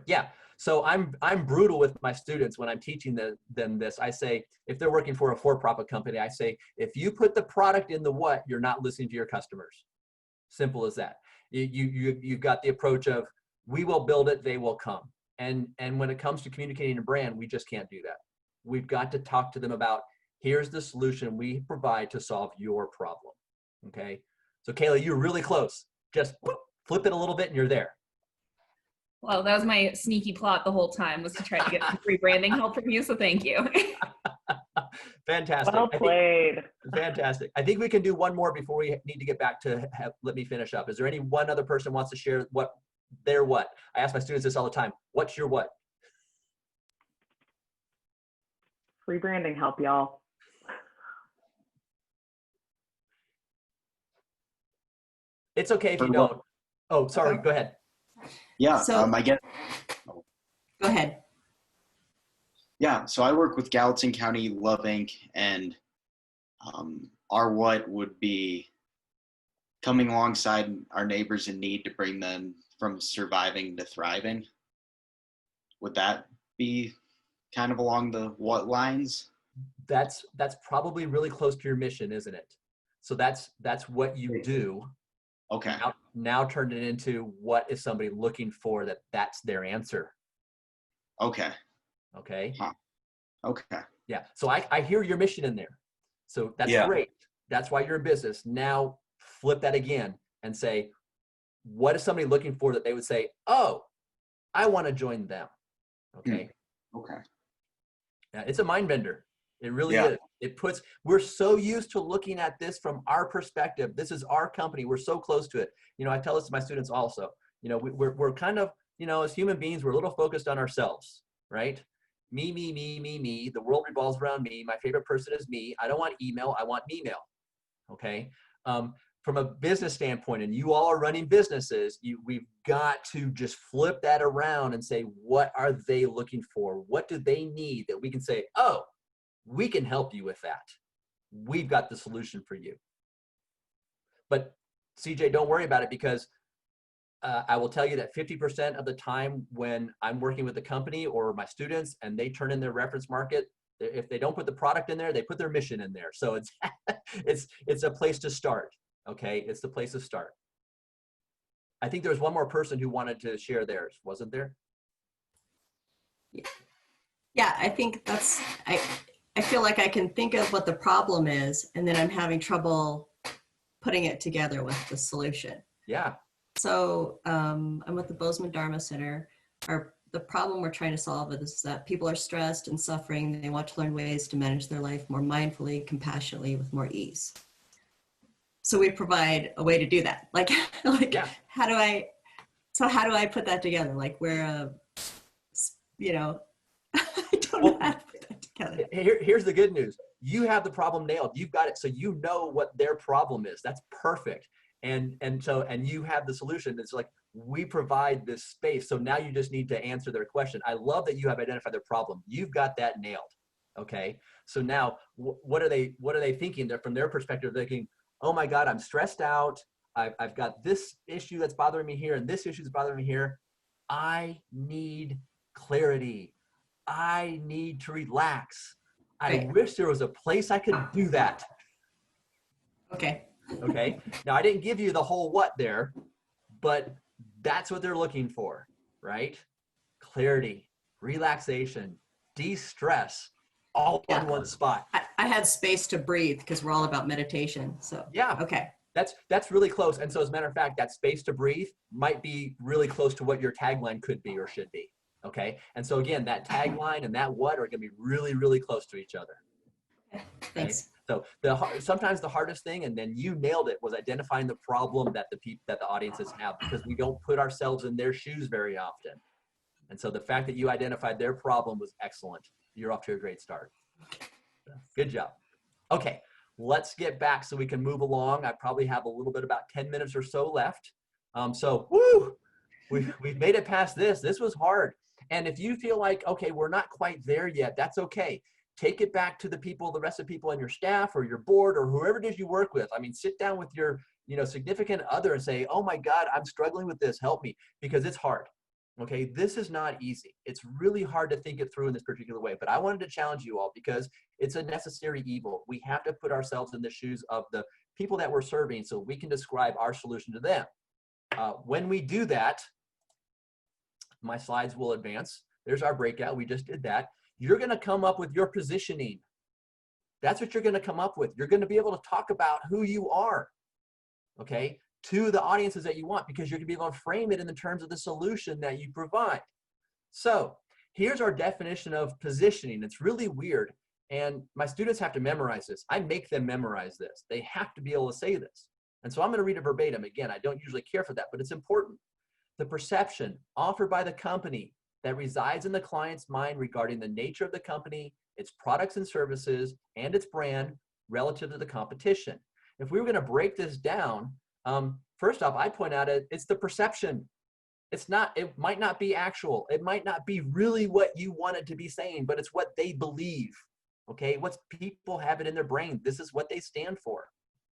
Yeah. So I'm brutal with my students when I'm teaching them this. I say, if they're working for a for-profit company, I say, if you put the product in the what, you're not listening to your customers. Simple as that. You've got the approach of, we will build it, they will come. And when it comes to communicating a brand, we just can't do that. We've got to talk to them about, here's the solution we provide to solve your problem. Okay. So Kayla, you're really close. Just flip it a little bit and you're there. Well, that was my sneaky plot the whole time, was to try to get some free branding help from you. So thank you. Fantastic. Well played. Fantastic. I think we can do one more before we need to get back to let me finish up. Is there any one other person who wants to share their what? I ask my students this all the time. What's your what? Free branding help, y'all. It's okay if you don't. Oh, sorry. Go ahead. Yeah, So- I guess. Go ahead. Yeah, so I work with Gallatin County Love Inc. and our what would be coming alongside our neighbors in need to bring them from surviving to thriving. Would that be kind of along the what lines? That's probably really close to your mission, isn't it? So that's what you do. Okay. Now turn it into, what is somebody looking for that's their answer? Okay. Okay. Huh. Okay. Yeah. So I hear your mission in there. So that's great. That's why you're in business. Now flip that again and say, what is somebody looking for that they would say, oh, I want to join them. Okay. Okay. Yeah, it's a mind bender. It really is. We're so used to looking at this from our perspective. This is our company. We're so close to it. You know, I tell this to my students also. You know, we're kind of, you know, as human beings, we're a little focused on ourselves, right? Me, me, me, me, me. The world revolves around me. My favorite person is me. I don't want email. I want me-mail. Okay. From a business standpoint, and you all are running businesses, we've got to just flip that around and say, what are they looking for? What do they need that we can say, oh, we can help you with that. We've got the solution for you. But CJ, don't worry about it, because I will tell you that 50% of the time when I'm working with a company or my students and they turn in their reference market, if they don't put the product in there, they put their mission in there. So it's a place to start. Okay, it's the place to start. I think there was one more person who wanted to share theirs, wasn't there? Yeah, I think I feel like I can think of what the problem is, and then I'm having trouble putting it together with the solution. Yeah. So I'm with the Bozeman Dharma Center. The problem we're trying to solve is that people are stressed and suffering. They want to learn ways to manage their life more mindfully, compassionately, with more ease. So we provide a way to do that. Like Yeah. how do I put that together? Like we're I don't know how to put that together. Here's the good news. You have the problem nailed. You've got it. So you know what their problem is. That's perfect. And you have the solution. It's like, we provide this space. So now you just need to answer their question. I love that you have identified their problem. You've got that nailed. Okay. So now what are they thinking? They're, from their perspective, thinking, oh my God, I'm stressed out. I've got this issue that's bothering me here and this issue that's bothering me here. I need clarity. I need to relax. I wish there was a place I could do that. Okay. Okay. Now I didn't give you the whole what there, but that's what they're looking for, right? Clarity, relaxation, de-stress, all in one spot. I had space to breathe because we're all about meditation. So yeah. Okay. That's really close. And so as a matter of fact, that space to breathe might be really close to what your tagline could be or should be. Okay. And so again, that tagline and that what are going to be really, really close to each other. Okay. Thanks. So sometimes the hardest thing, and then you nailed it, was identifying the problem that the audiences have, because we don't put ourselves in their shoes very often. And so the fact that you identified their problem was excellent. You're off to a great start. Good job. Okay, let's get back so we can move along. I probably have a little bit, about 10 minutes or so left. So woo, we've made it past this. This was hard. And if you feel like, okay, we're not quite there yet, that's okay. Take it back to the rest of the people on your staff or your board or whoever it is you work with. I mean, sit down with your, significant other and say, oh my God, I'm struggling with this, help me, because it's hard. Okay, this is not easy. It's really hard to think it through in this particular way, but I wanted to challenge you all because it's a necessary evil. We have to put ourselves in the shoes of the people that we're serving so we can describe our solution to them. When we do that, my slides will advance. There's our breakout. We just did that. You're going to come up with your positioning. That's what you're going to come up with. You're going to be able to talk about who you are, okay, to the audiences that you want, because you're going to be able to frame it in the terms of the solution that you provide. So here's our definition of positioning. It's really weird, and my students have to memorize this. I make them memorize this. They have to be able to say this. And so I'm going to read it verbatim. Again, I don't usually care for that, but it's important. The perception offered by the company that resides in the client's mind regarding the nature of the company, its products and services, and its brand relative to the competition. If we were going to break this down, first off, I point out it's the perception. It might not be actual. It might not be really what you wanted to be saying, but it's what they believe. Okay, what people have it in their brain. This is what they stand for.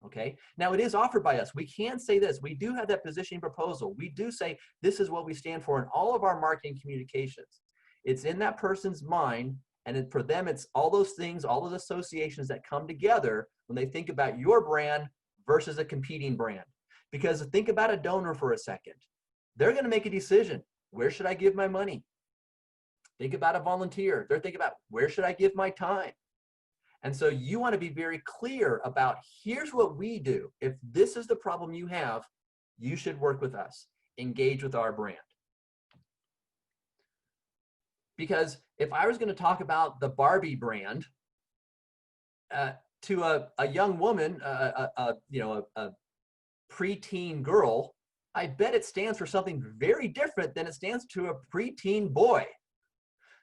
Okay, now it is offered by us. We can say this. We do have that positioning proposal. We do say this is what we stand for in all of our marketing communications. It's in that person's mind, and for them, it's all those things, all those associations that come together when they think about your brand versus a competing brand. Because think about a donor for a second. They're going to make a decision. Where should I give my money? Think about a volunteer. They're thinking about, where should I give my time? And so you want to be very clear about, here's what we do. If this is the problem you have, you should work with us. Engage with our brand. Because if I was going to talk about the Barbie brand to a young woman, a preteen girl, I bet it stands for something very different than it stands to a preteen boy.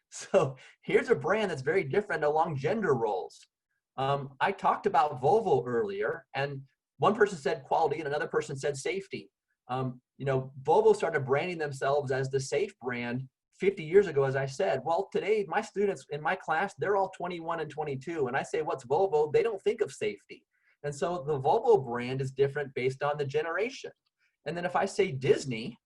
So here's a brand that's very different along gender roles. I talked about Volvo earlier, and one person said quality and another person said safety. Volvo started branding themselves as the safe brand 50 years ago, as I said. Well, today, my students in my class, they're all 21 and 22. And I say, what's Volvo? They don't think of safety. And so the Volvo brand is different based on the generation. And then if I say Disney,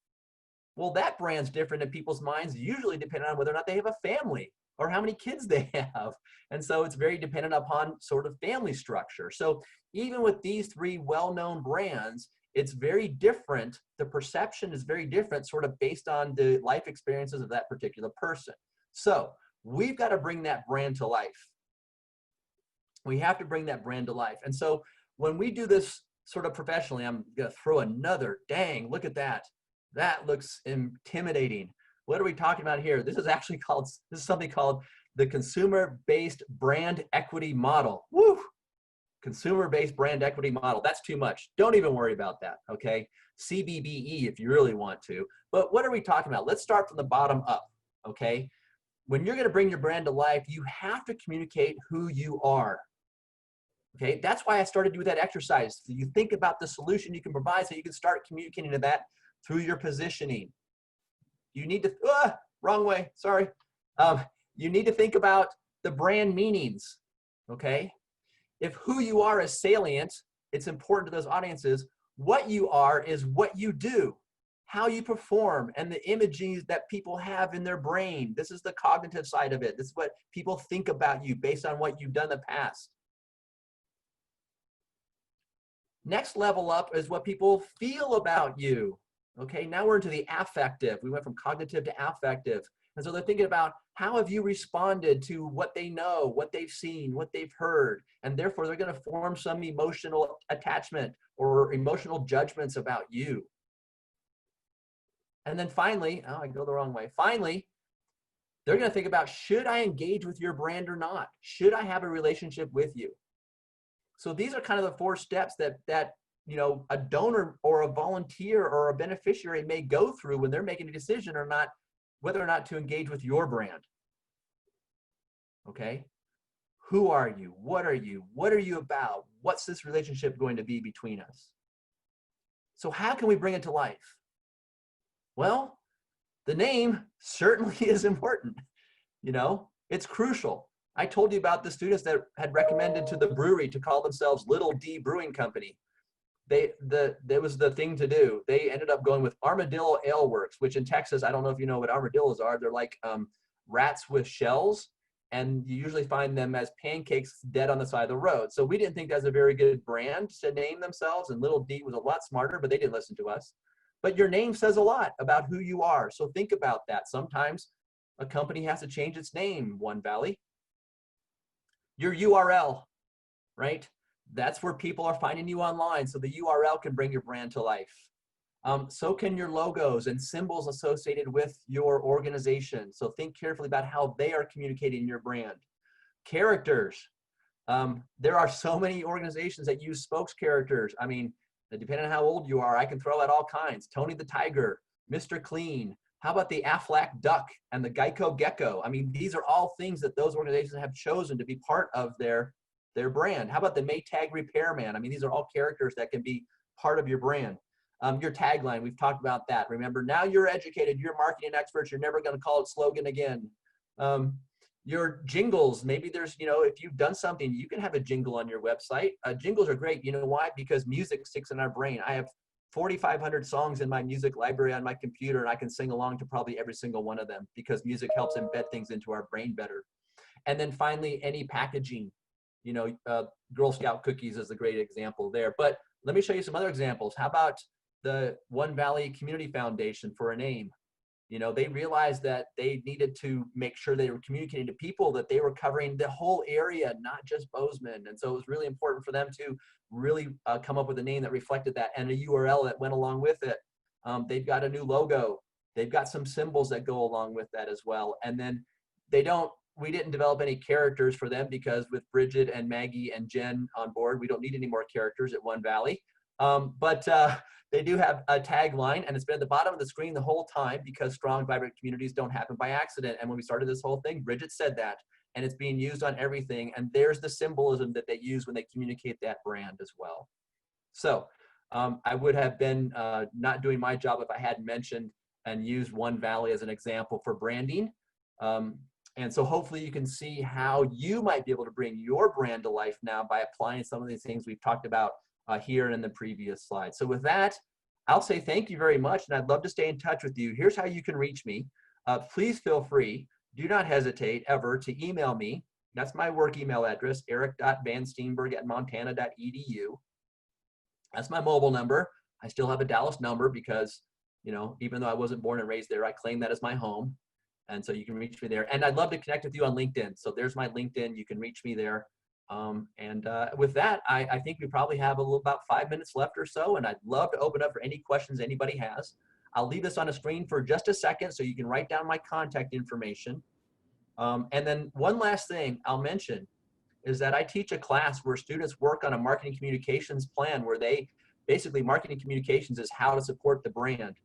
well, that brand's different in people's minds, usually depending on whether or not they have a family or how many kids they have. And so it's very dependent upon sort of family structure. So even with these three well-known brands, it's very different. The perception is very different, sort of based on the life experiences of that particular person. So we've got to bring that brand to life. We have to bring that brand to life. And so when we do this sort of professionally, I'm gonna throw another, dang, look at that. That looks intimidating. What are we talking about here? This is actually called, this is something called the consumer-based brand equity model. Woo! Consumer-based brand equity model. That's too much. Don't even worry about that, okay? CBBE if you really want to. But what are we talking about? Let's start from the bottom up, okay? When you're gonna bring your brand to life, you have to communicate who you are. Okay, that's why I started doing that exercise. So you think about the solution you can provide so you can start communicating to that through your positioning. You need to, wrong way, sorry. You need to think about the brand meanings, okay? If who you are is salient, it's important to those audiences. What you are is what you do, how you perform, and the images that people have in their brain. This is the cognitive side of it. This is what people think about you based on what you've done in the past. Next level up is what people feel about you. Okay, now we're into the affective. We went from cognitive to affective. And so they're thinking about how have you responded to what they know, what they've seen, what they've heard. And therefore they're going to form some emotional attachment or emotional judgments about you. And then finally, oh, I go the wrong way. Finally, they're going to think about, should I engage with your brand or not? Should I have a relationship with you? So these are kind of the 4 steps that you know, a donor or a volunteer or a beneficiary may go through when they're making a decision or not, whether or not to engage with your brand. Okay? Who are you? What are you? What are you about? What's this relationship going to be between us? So how can we bring it to life? Well, the name certainly is important. You know, it's crucial. I told you about the students that had recommended to the brewery to call themselves Little D Brewing Company. That was the thing to do. They ended up going with Armadillo Ale Works, which in Texas, I don't know if you know what armadillos are. They're like rats with shells, and you usually find them as pancakes dead on the side of the road. So we didn't think that's a very good brand to name themselves, and Little D was a lot smarter, but they didn't listen to us. But your name says a lot about who you are, so think about that. Sometimes a company has to change its name, One Valley. Your URL, right? That's where people are finding you online, so the URL can bring your brand to life. So can your logos and symbols associated with your organization. So think carefully about how they are communicating your brand. Characters. There are so many organizations that use spokes characters. I mean, depending on how old you are, I can throw out all kinds. Tony the Tiger, Mr. Clean. How about the Aflac Duck and the Geico Gecko? I mean, these are all things that those organizations have chosen to be part of their brand. How about the Maytag Repairman? I mean, these are all characters that can be part of your brand. Your tagline, we've talked about that. Remember, now you're educated, you're marketing experts, you're never going to call it slogan again. Your jingles, maybe there's, you know, if you've done something, you can have a jingle on your website. Jingles are great. You know why? Because music sticks in our brain. I have 4,500 songs in my music library on my computer, and I can sing along to probably every single one of them because music helps embed things into our brain better. And then finally, any packaging. You know, Girl Scout cookies is a great example there. But let me show you some other examples. How about the One Valley Community Foundation for a name? You know, they realized that they needed to make sure they were communicating to people that they were covering the whole area, not just Bozeman. And so it was really important for them to really come up with a name that reflected that and a URL that went along with it. They've got a new logo. They've got some symbols that go along with that as well. And then we didn't develop any characters for them because with Bridget and Maggie and Jen on board, we don't need any more characters at One Valley. But they do have a tagline, and it's been at the bottom of the screen the whole time because strong, vibrant communities don't happen by accident. And when we started this whole thing, Bridget said that, and it's being used on everything. And there's the symbolism that they use when they communicate that brand as well. So I would have been not doing my job if I hadn't mentioned and used One Valley as an example for branding. And so hopefully you can see how you might be able to bring your brand to life now by applying some of these things we've talked about here and in the previous slide. So with that, I'll say thank you very much, and I'd love to stay in touch with you. Here's how you can reach me. Please feel free. Do not hesitate ever to email me. That's my work email address, eric.vansteenburg@montana.edu. That's my mobile number. I still have a Dallas number because, you know, even though I wasn't born and raised there, I claim that as my home. And so you can reach me there. And I'd love to connect with you on LinkedIn. So there's my LinkedIn. You can reach me there. With that, I think we probably have about 5 minutes left or so, and I'd love to open up for any questions anybody has. I'll leave this on a screen for just a second so you can write down my contact information. And then one last thing I'll mention is that I teach a class where students work on a marketing communications plan where they basically, marketing communications is how to support the brand.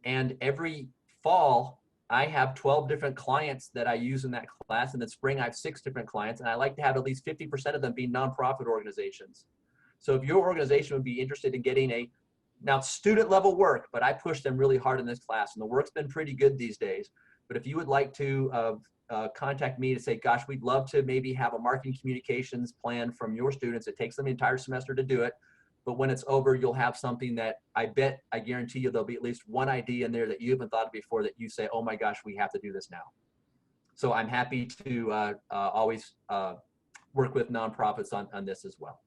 And every fall, I have 12 different clients that I use in that class. And in the spring, I have 6 different clients. And I like to have at least 50% of them be nonprofit organizations. So if your organization would be interested in getting now student level work, but I push them really hard in this class. And the work's been pretty good these days. But if you would like to contact me to say, gosh, we'd love to maybe have a marketing communications plan from your students. It takes them the entire semester to do it. But when it's over, you'll have something that I guarantee you, there'll be at least one idea in there that you haven't thought of before that you say, oh my gosh, we have to do this now. So I'm happy to always work with nonprofits on this as well.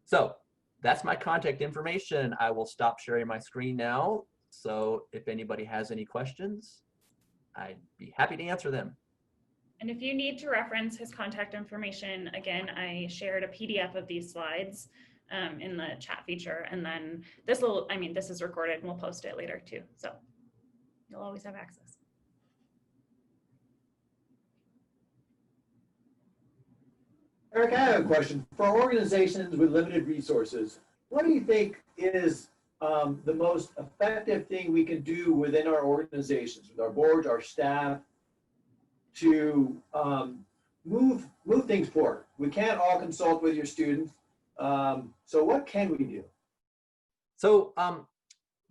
So that's my contact information. I will stop sharing my screen now. So if anybody has any questions, I'd be happy to answer them. And if you need to reference his contact information, again, I shared a PDF of these slides in the chat feature, and then this is recorded and we'll post it later too. So you'll always have access. Eric, I have a question. For organizations with limited resources, what do you think is the most effective thing we can do within our organizations, with our boards, our staff, to move things forward? We can't all consult with your students. So what can we do? So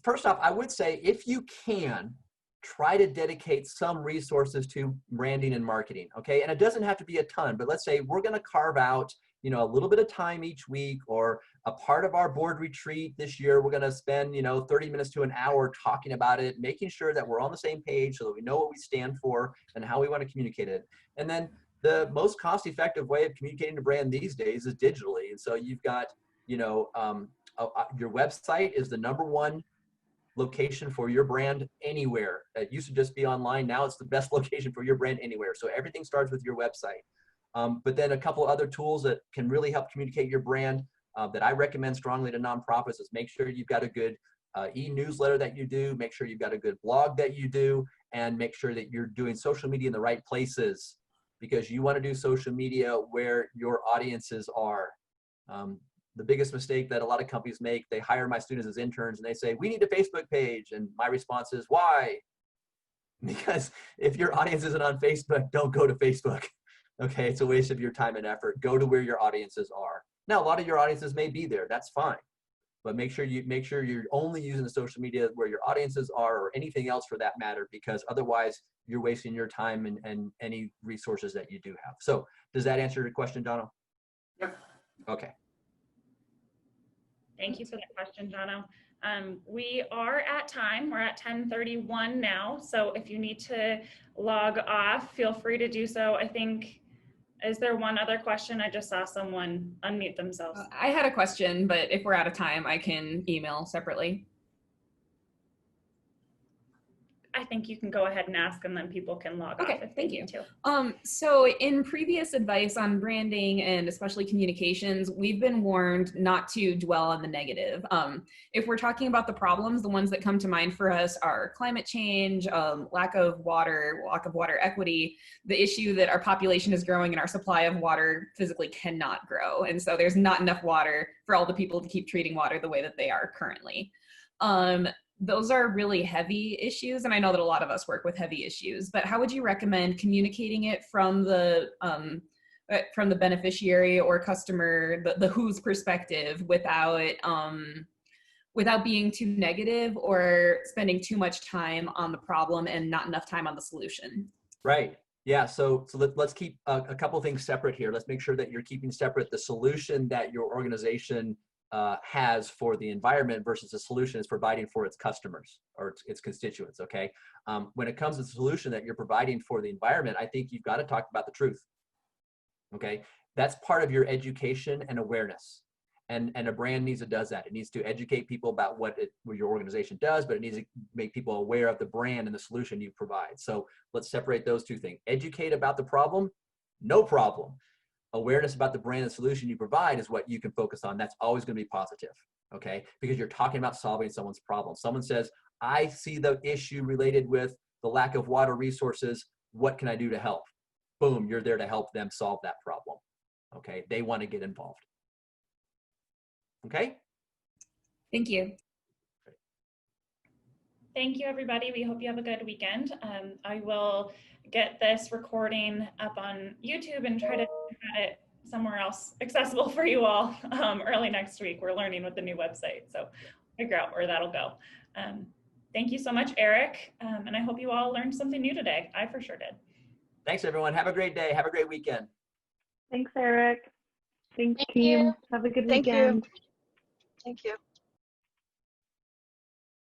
first off, I would say if you can, try to dedicate some resources to branding and marketing, okay? And it doesn't have to be a ton, but let's say we're gonna carve out, a little bit of time each week, or a part of our board retreat this year, we're gonna spend, 30 minutes to an hour talking about it, making sure that we're on the same page so that we know what we stand for and how we wanna communicate it. And then the most cost-effective way of communicating the brand these days is digitally. And so you've got, your website is the #1 location for your brand anywhere. It used to just be online. Now it's the best location for your brand anywhere. So everything starts with your website. But then a couple other tools that can really help communicate your brand that I recommend strongly to nonprofits is make sure you've got a good e-newsletter that you do, make sure you've got a good blog that you do, and make sure that you're doing social media in the right places, because you want to do social media where your audiences are. The biggest mistake that a lot of companies make, they hire my students as interns and they say, we need a Facebook page. And my response is, why? Because if your audience isn't on Facebook, don't go to Facebook. Okay, it's a waste of your time and effort. Go to where your audiences are. Now, a lot of your audiences may be there. That's fine. But make sure you're only using the social media where your audiences are, or anything else for that matter, because otherwise you're wasting your time and any resources that you do have. So does that answer your question, Dono? Yep. Okay. Thank you for that question, Jono. We are at time. We're at 10:31 now. So if you need to log off, feel free to do so. I think, is there one other question? I just saw someone unmute themselves. I had a question, but if we're out of time, I can email separately. I think you can go ahead and ask, and then people can log off if they need to. So in previous advice on branding and especially communications, we've been warned not to dwell on the negative. If we're talking about the problems, the ones that come to mind for us are climate change, lack of water equity, the issue that our population is growing and our supply of water physically cannot grow. And so there's not enough water for all the people to keep treating water the way that they are currently. Those are really heavy issues, and I know that a lot of us work with heavy issues, but how would you recommend communicating it from the beneficiary or customer, the who's perspective, without being too negative or spending too much time on the problem and not enough time on the solution? Right. Yeah. So let's keep a couple things separate here. Let's make sure that you're keeping separate the solution that your organization has for the environment versus the solution it's providing for its customers or its constituents, okay? When it comes to the solution that you're providing for the environment, I think you've got to talk about the truth, okay? That's part of your education and awareness. And a brand needs to do that. It needs to educate people about what your organization does, but it needs to make people aware of the brand and the solution you provide. So let's separate those two things. Educate about the problem, no problem. awareness about the brand and solution you provide is what you can focus on. That's always going to be positive, okay? Because you're talking about solving someone's problem. Someone says, I see the issue related with the lack of water resources. What can I do to help? Boom, you're there to help them solve that problem, okay? They want to get involved. Okay? Thank you. Thank you, everybody. We hope you have a good weekend. I will get this recording up on YouTube and try to get it somewhere else accessible for you all early next week. We're learning with the new website, so figure out where that'll go. Thank you so much, Eric, and I hope you all learned something new today. I for sure did. Thanks, everyone. Have a great day. Have a great weekend. Thanks, Eric. Thanks, Thank team. you. Have a good Thank you. weekend. Thank you.